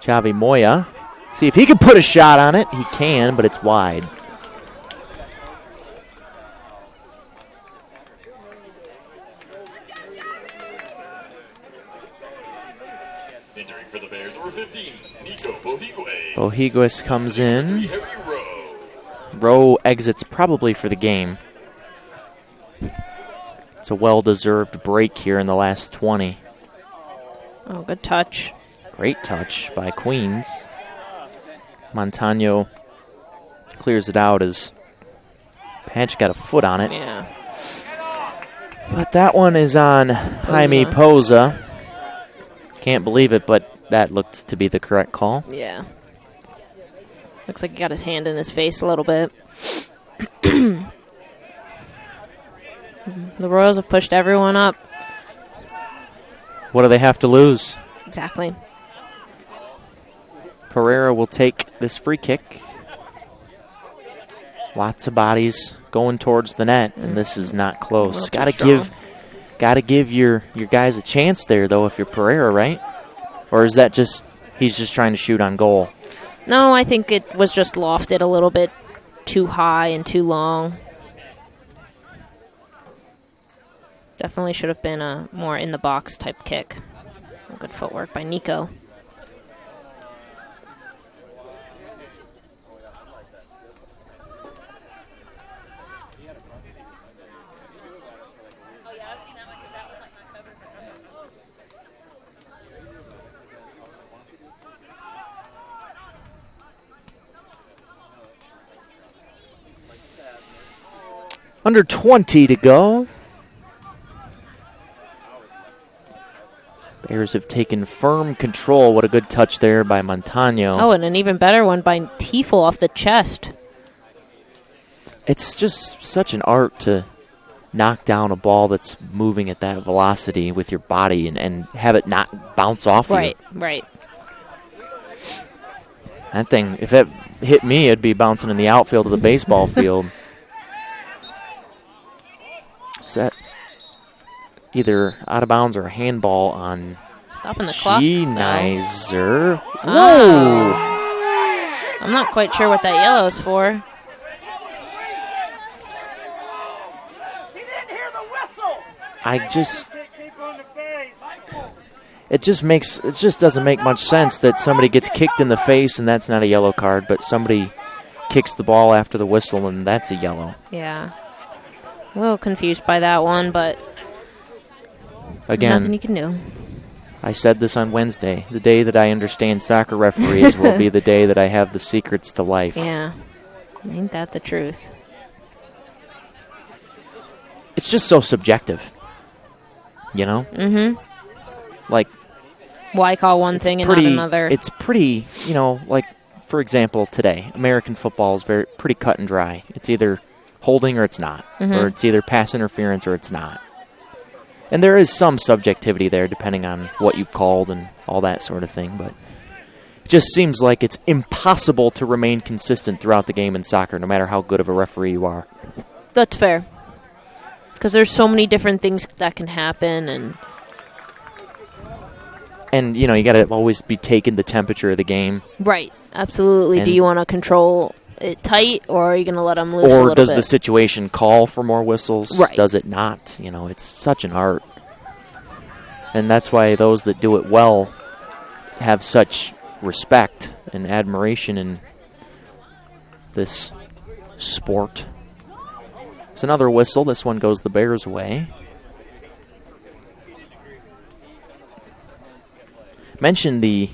Chavi Moya, see if he can put a shot on it. He can, but it's wide. Entering for the Bears, number 15, Nico Bohiguez. Bohiguez comes in. Rowe exits probably for the game. It's a well-deserved break here in the last 20. Oh, good touch. Great touch by Queens. Montano clears it out as Patch got a foot on it. Yeah. But that one is on Jaime Poza. Can't believe it, but that looked to be the correct call. Yeah. Looks like he got his hand in his face a little bit. The Royals have pushed everyone up. What do they have to lose? Exactly. Pereira will take this free kick. Lots of bodies going towards the net, and this is not close. Got to give your guys a chance there, though, if you're Pereira, right? Or is that just he's just trying to shoot on goal? No, I think it was just lofted a little bit too high and too long. Definitely should have been a more in-the-box type kick. Good footwork by Nico. Under 20 to go. Bears have taken firm control. What a good touch there by Montano. Oh, and an even better one by Tiefel off the chest. It's just such an art to knock down a ball that's moving at that velocity with your body and have it not bounce off you. Right. That thing, if it hit me, it'd be bouncing in the outfield of the baseball field. Is that either out of bounds or a handball on stopping the clock? Nizer. Whoa! I'm not quite sure what that yellow's for. It just doesn't make much sense that somebody gets kicked in the face and that's not a yellow card, but somebody kicks the ball after the whistle and that's a yellow. Yeah. A little confused by that one, but again, nothing you can do. I said this on Wednesday. The day that I understand soccer referees will be the day that I have the secrets to life. Yeah. Ain't that the truth? It's just so subjective. You know? Mm-hmm. Like, why call one thing and not another? It's pretty, like, for example, today, American football is pretty cut and dry. It's either holding or it's not. Or it's either pass interference or it's not. And there is some subjectivity there depending on what you've called and all that sort of thing. But it just seems like it's impossible to remain consistent throughout the game in soccer, no matter how good of a referee you are. That's fair. Because there's so many different things that can happen. And you got to always be taking the temperature of the game. Right. Absolutely. Do you want to control it tight, or are you going to let them loose a little bit? Or does the situation call for more whistles? Right. Does it not? It's such an art. And that's why those that do it well have such respect and admiration in this sport. It's another whistle. This one goes the Bears' way. Mentioned the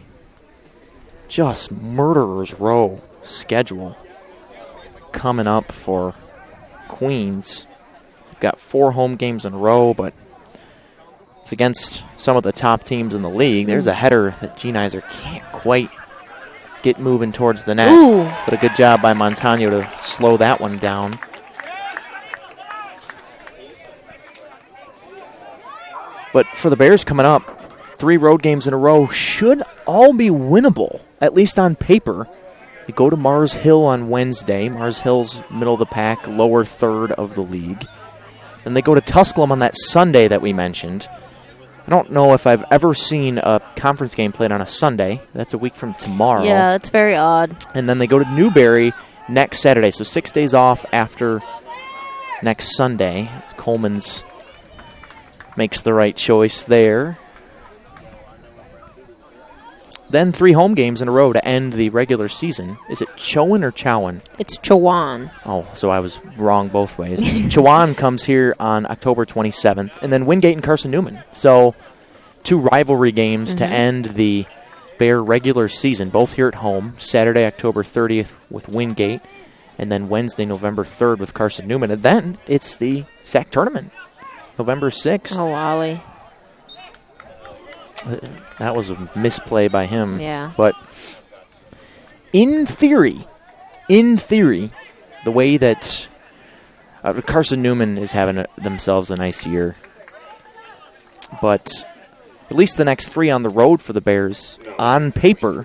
just murderer's row schedule coming up for Queens. got 4 home games in a row, but it's against some of the top teams in the league. There's a header that Genizer can't quite get moving towards the net. Ooh. But a good job by Montano to slow that one down. But for the Bears coming up, 3 road games in a row should all be winnable, at least on paper. They go to Mars Hill on Wednesday. Mars Hill's middle of the pack, lower third of the league. Then they go to Tusculum on that Sunday that we mentioned. I don't know if I've ever seen a conference game played on a Sunday. That's a week from tomorrow. Yeah, it's very odd. And then they go to Newberry next Saturday. So 6 days off after next Sunday. Coleman's makes the right choice there. Then 3 home games in a row to end the regular season. Is it Chowan or Chowan? It's Chowan. Oh, so I was wrong both ways. Chowan comes here on October 27th, and then Wingate and Carson Newman. So 2 rivalry games to end the Bear regular season, both here at home. Saturday, October 30th with Wingate, and then Wednesday, November 3rd with Carson Newman. And then it's the SAC tournament, November 6th. Oh, Wally. That was a misplay by him. Yeah. But in theory, the way that Carson Newman is having themselves a nice year. But at least the next 3 on the road for the Bears, on paper,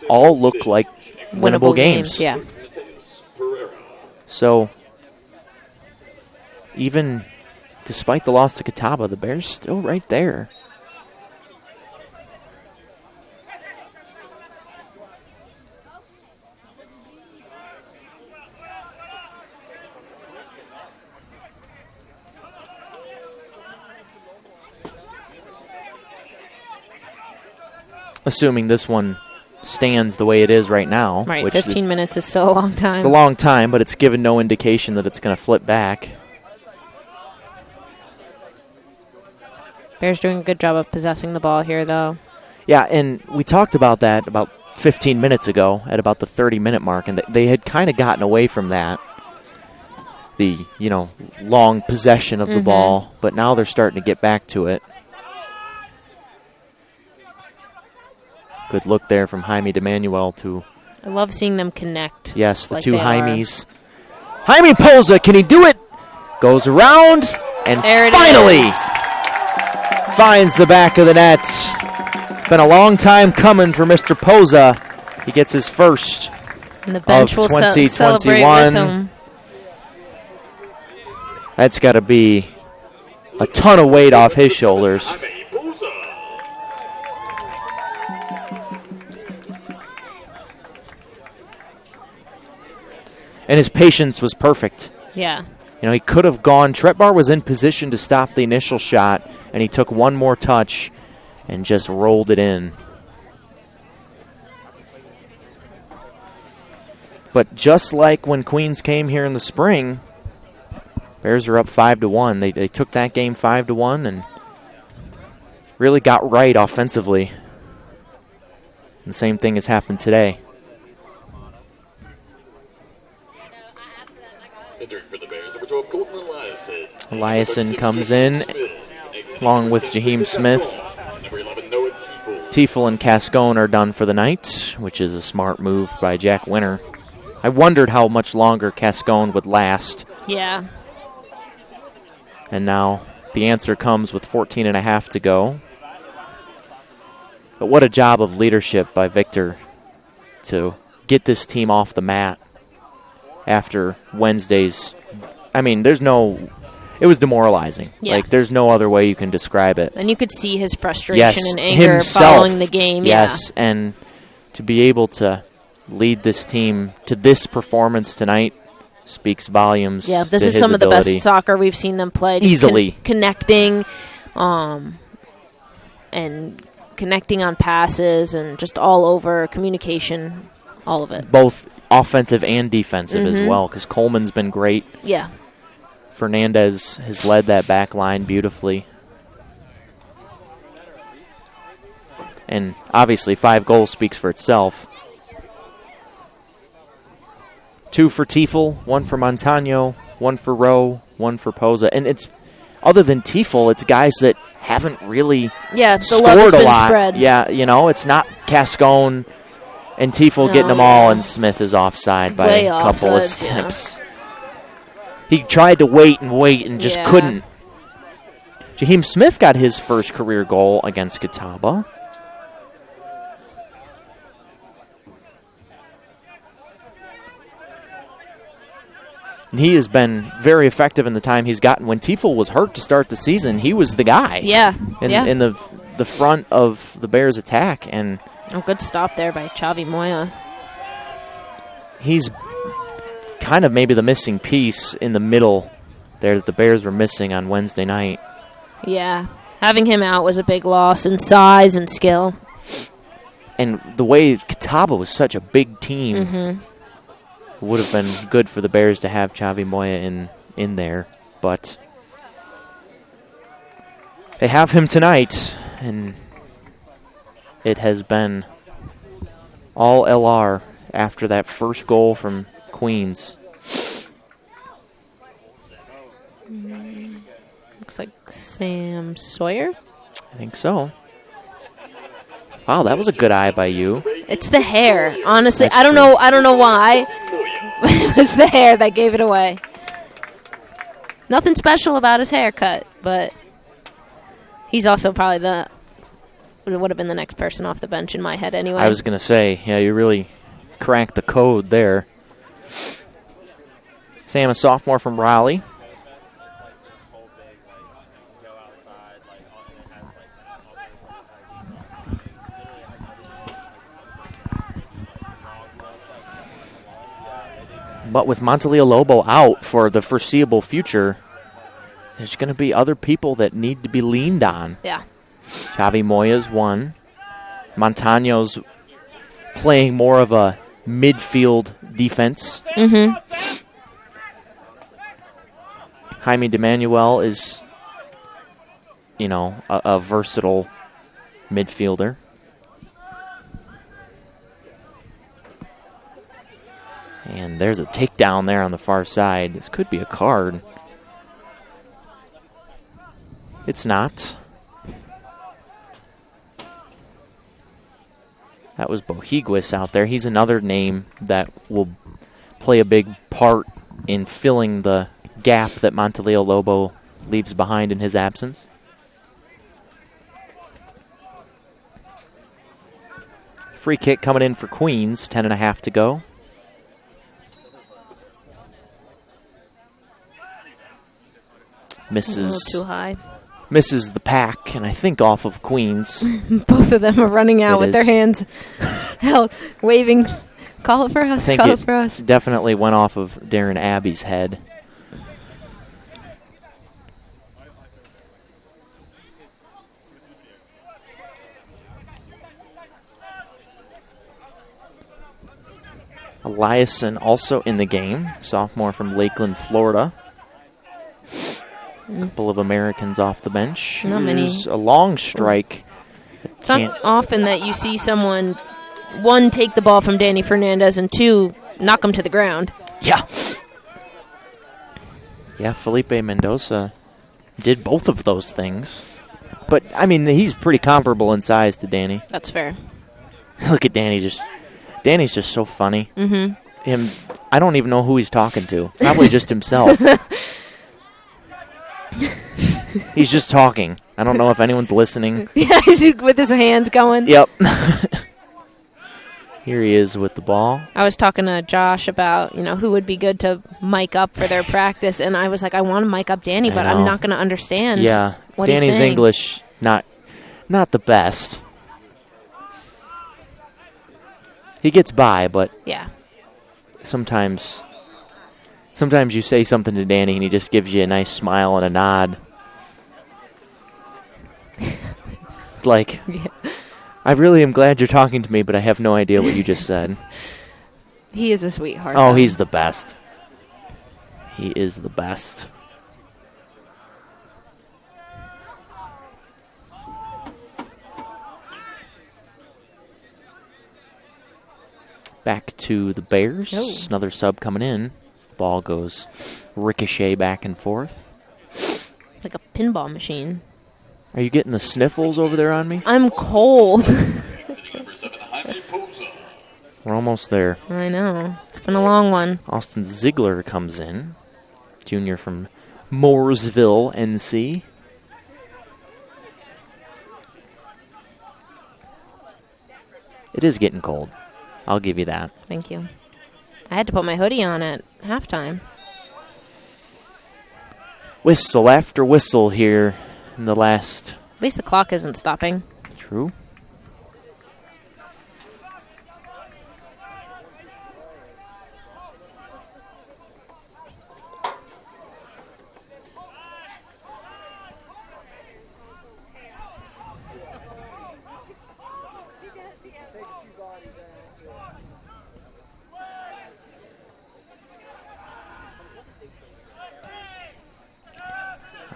all look like winnable games. Yeah. So even despite the loss to Catawba, the Bears still right there. Assuming this one stands the way it is right now. Right, which 15 minutes is still a long time. It's a long time, but it's given no indication that it's going to flip back. Bears doing a good job of possessing the ball here, though. Yeah, and we talked about that about 15 minutes ago at about the 30-minute mark, and they had kind of gotten away from that. The, long possession of the ball, but now they're starting to get back to it. Good look there from Jaime DeManuel to... I love seeing them connect. Yes, the like 2 they Jaimes. Jaime Poza, can he do it? Goes around and finally finds the back of the net. It's been a long time coming for Mr. Poza. He gets his first And the bench of will 2021. celebrate with him. That's got to be a ton of weight off his shoulders. And his patience was perfect. Yeah. He could have gone. Tretbar was in position to stop the initial shot, and he took one more touch and just rolled it in. But just like when Queens came here in the spring, Bears are up 5-1. They took that game 5-1 and really got right offensively. And the same thing has happened today. Eliason comes in along with Jaheim Smith. Tiefel and Cascone are done for the night, which is a smart move by Jack Winter. I wondered how much longer Cascone would last. Yeah. And now the answer comes with 14 and a half to go. But what a job of leadership by Victor to get this team off the mat after Wednesday's. It was demoralizing. Yeah. There's no other way you can describe it. And you could see his frustration and anger himself, following the game. Yes, and to be able to lead this team to this performance tonight speaks volumes. Yeah, this to is his some ability. of the best soccer we've seen them play. Just Easily. Connecting, and connecting on passes and just all over communication, all of it. Both offensive and defensive as well, because Coleman's been great. Yeah. Fernandez has led that back line beautifully. And obviously 5 goals speaks for itself. 2 for Tiefel, 1 for Montano, 1 for Rowe, one for Posa. And it's, other than Tiefel, it's guys that haven't really the love has scored a been lot. spread. Yeah, it's not Cascone and Tiefel getting them all, and Smith is offside by Way a couple of offsides, yeah. steps. He tried to wait and just couldn't. Jaheim Smith got his first career goal against Catawba. And he has been very effective in the time he's gotten. When Tiefel was hurt to start the season, he was the guy. In the front of the Bears' attack. And good stop there by Xavi Moya. He's kind of maybe the missing piece in the middle there that the Bears were missing on Wednesday night. Yeah. Having him out was a big loss in size and skill. And the way Catawba was such a big team, would have been good for the Bears to have Xavi Moya in there. But they have him tonight, and it has been all LR after that first goal from Queens. Looks like Sam Sawyer. I think so. Wow, that was a good eye by you. It's the hair. Honestly, That's I don't true. know. I don't know why. It was the hair that gave it away. Nothing special about his haircut, but he's also probably would have been the next person off the bench in my head anyway. I was going to say, yeah, you really cracked the code there. Sam, a sophomore from Raleigh. But with Montaleo Lobo out for the foreseeable future, there's going to be other people that need to be leaned on. Yeah. Xavi Moya's one. Montano's playing more of a midfield defense. Jaime DeManuel is, a versatile midfielder. And there's a takedown there on the far side. This could be a card. It's not. That was Bohiguis out there. He's another name that will play a big part in filling the gap that Montaleo Lobo leaves behind in his absence. Free kick coming in for Queens, 10.5 to go. A little too high. Misses the pack, and I think off of Queens. Both of them are running out with their hands held, waving. Call it for us. I think Call it for us. definitely went off of Darren Abbey's head. Eliason also in the game, sophomore from Lakeland, Florida. A couple of Americans off the bench. Not many. Here's a long strike. It's not often that you see someone, one, take the ball from Danny Fernandez, and two, knock him to the ground. Yeah. Yeah, Felipe Mendoza did both of those things. But, I mean, he's pretty comparable in size to Danny. That's fair. Look at Danny. Danny's just so funny. Him, I don't even know who he's talking to. Probably just himself. He's just talking. I don't know if anyone's listening. Yeah, he's with his hands going. Yep. Here he is with the ball. I was talking to Josh about, who would be good to mic up for their practice, and I was like, I want to mic up Danny, but I'm not going to understand. Yeah, what he's Danny's saying. English not the best. He gets by, but yeah, sometimes you say something to Danny and he just gives you a nice smile and a nod. Like, yeah. I really am glad you're talking to me, but I have no idea what you just said. He is a sweetheart. Oh, though. he's the best. He is the best. Back to the Bears. Oh. Another sub coming in. Ball goes ricochet back and forth. Like a pinball machine. Are you getting the sniffles over there on me? I'm cold. We're almost there. I know. It's been a long one. Austin Ziegler comes in, junior from Mooresville, NC. It is getting cold. I'll give you that. Thank you. I had to put my hoodie on at halftime. Whistle after whistle here in the last. At least the clock isn't stopping. True.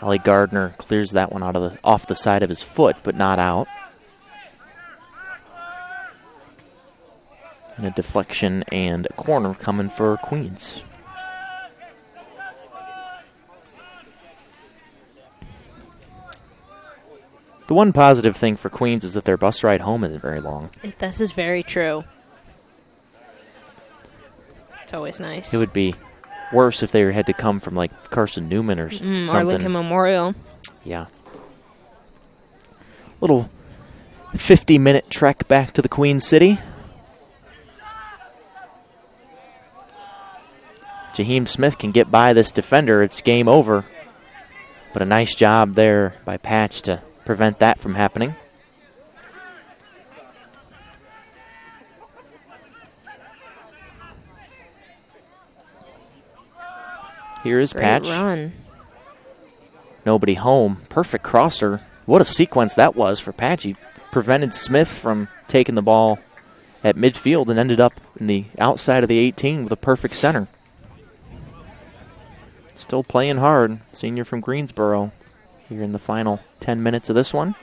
Ollie Gardner clears that one off the side of his foot, but not out. And a deflection and a corner coming for Queens. The one positive thing for Queens is that their bus ride home isn't very long. This is very true. It's always nice. It would be worse if they had to come from like Carson Newman or something. Or Lincoln Memorial. Yeah. Little 50-minute trek back to the Queen City. Jaheim Smith can get by this defender. It's game over. But a nice job there by Patch to prevent that from happening. Here is Great Patch. Run. Nobody home. Perfect crosser. What a sequence that was for Patch. He prevented Smith from taking the ball at midfield and ended up in the outside of the 18 with a perfect center. Still playing hard. Senior from Greensboro here in the final 10 minutes of this one.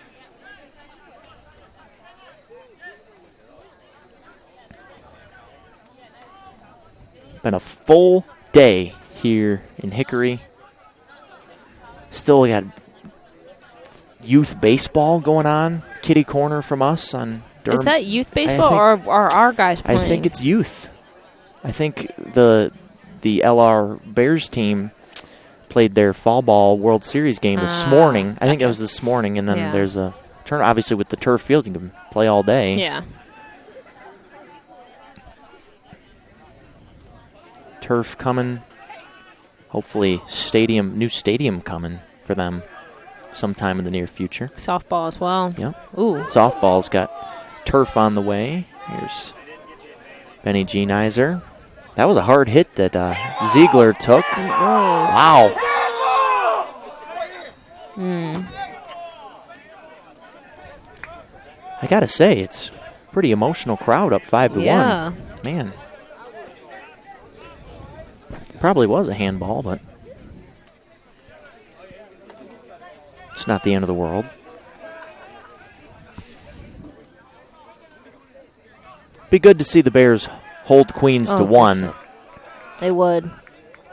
Been a full day here in Hickory. Still got youth baseball going on. Kitty corner from us on Durham. Is that youth baseball or are our guys playing? I think it's youth. I think the LR Bears team played their fall ball World Series game this morning. I think that was this morning, and then there's a turn. Obviously, with the turf field, you can play all day. Yeah. Turf coming. Hopefully, new stadium coming for them sometime in the near future. Softball as well. Yep. Ooh. Softball's got turf on the way. Here's Benny Genizer. That was a hard hit that Ziegler took. Wow. I got to say, it's a pretty emotional crowd up 5-1. Man. Probably was a handball, but it's not the end of the world. Be good to see the Bears hold Queens to 1. They would.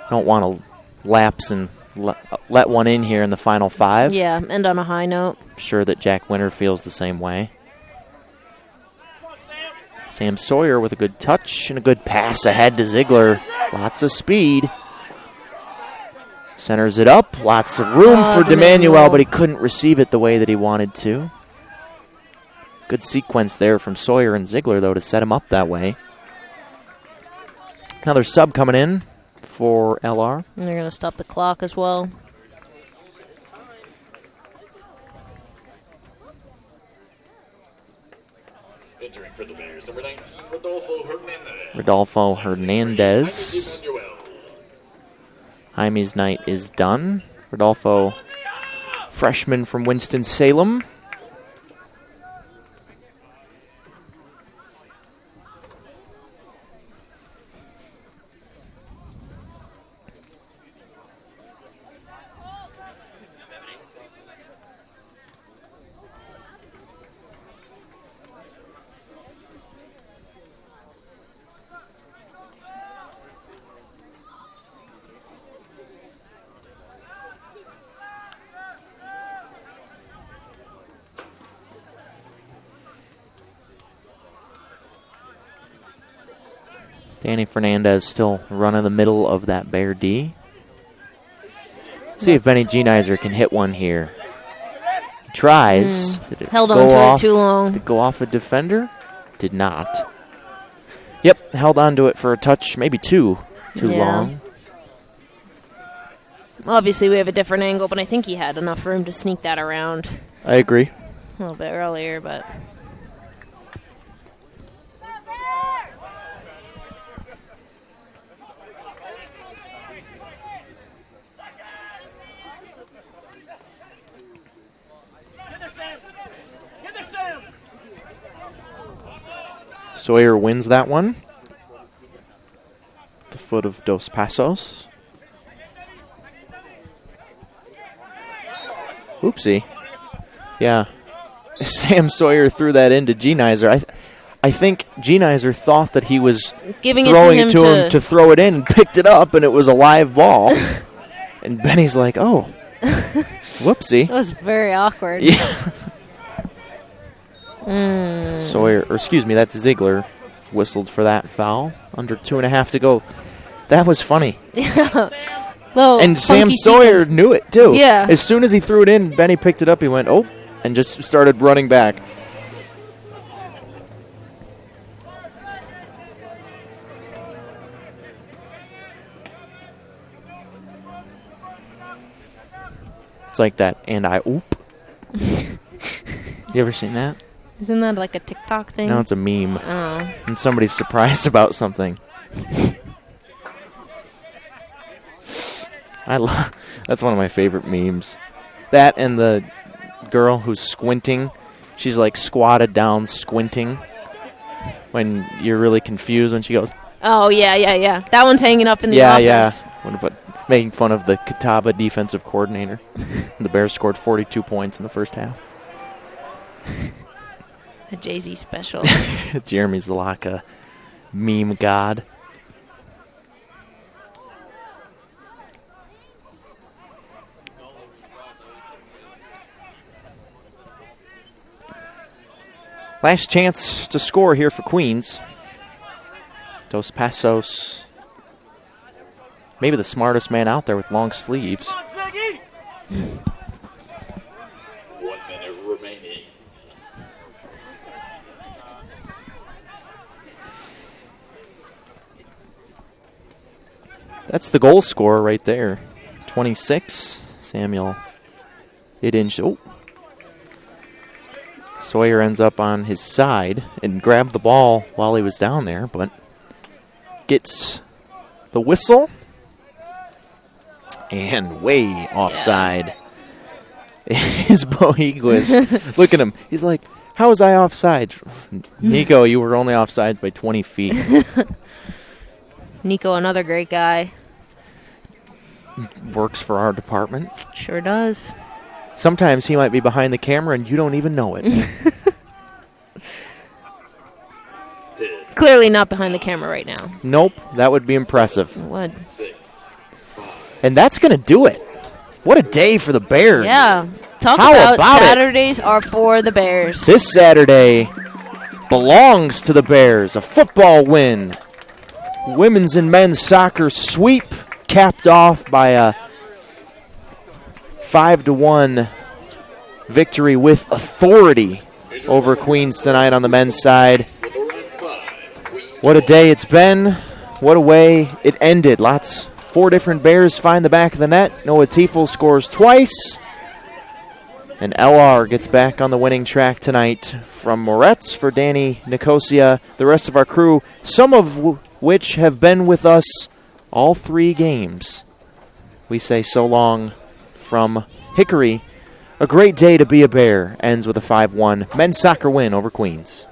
Don't want to lapse and let one in here in the final 5. Yeah, end on a high note. I'm sure that Jack Winter feels the same way. Sam Sawyer with a good touch and a good pass ahead to Ziegler. Lots of speed. Centers it up. Lots of room for DeManuel, but he couldn't receive it the way that he wanted to. Good sequence there from Sawyer and Ziegler, though, to set him up that way. Another sub coming in for LR. And they're going to stop the clock as well. Entering for the Bears, number 19, Rodolfo Hernandez. Rodolfo Hernandez. Jaime's night is done. Rodolfo, freshman from Winston-Salem. Danny Fernandez still running the middle of that Bear D. See if Benny Genizer can hit one here. He tries. Did it held go on to off, it too long. Did it go off a defender? Did not. Yep, held on to it for a touch, maybe too long. Obviously, we have a different angle, but I think he had enough room to sneak that around. I agree. A little bit earlier, but... Sawyer wins that one. The foot of Dos Passos. Oopsie. Yeah. Sam Sawyer threw that into Genizer. I think Genizer thought that he was giving throwing it to him to throw it in, and picked it up, and it was a live ball. And Benny's like, oh, whoopsie. That was very awkward. Yeah. Sawyer, or excuse me, that's Ziegler, whistled for that foul. Under 2.5 to go. That was funny. And Sam Sawyer knew it, too. Yeah. As soon as he threw it in, Benny picked it up, he went, oh, and just started running back. It's like that, and I oop. You ever seen that? Isn't that like a TikTok thing? No, it's a meme. Oh. And somebody's surprised about something. That's one of my favorite memes. That and the girl who's squinting. She's like squatted down squinting when you're really confused when she goes. Oh, yeah. That one's hanging up in the office. Yeah. What about making fun of the Catawba defensive coordinator? The Bears scored 42 points in the first half. A Jay-Z special. Jeremy Zalaka, meme god. Last chance to score here for Queens. Dos Passos, maybe the smartest man out there with long sleeves. 1 minute remaining. That's the goal scorer right there. 26, Samuel Idinch. Oh. Sawyer ends up on his side and grabbed the ball while he was down there, but gets the whistle and way offside. Is Bohiguis. Look at him. He's like, how was I offside? Nico, you were only offsides by 20 feet. Nico, another great guy. Works for our department. Sure does. Sometimes he might be behind the camera and you don't even know it. Clearly not behind the camera right now. Nope, that would be impressive. It would. And that's going to do it. What a day for the Bears. Yeah. Talk How about Saturdays are for the Bears. This Saturday belongs to the Bears. A football win. Women's and men's soccer sweep capped off by a 5-1 victory with authority over Queens tonight on the men's side. What a day it's been. What a way it ended. 4 different Bears find the back of the net. Noah Tiefel scores twice. And LR gets back on the winning track tonight. From Moretz for Danny Nicosia, the rest of our crew, some of which have been with us all 3 games. We say so long from Hickory. A great day to be a Bear ends with a 5-1 men's soccer win over Queens.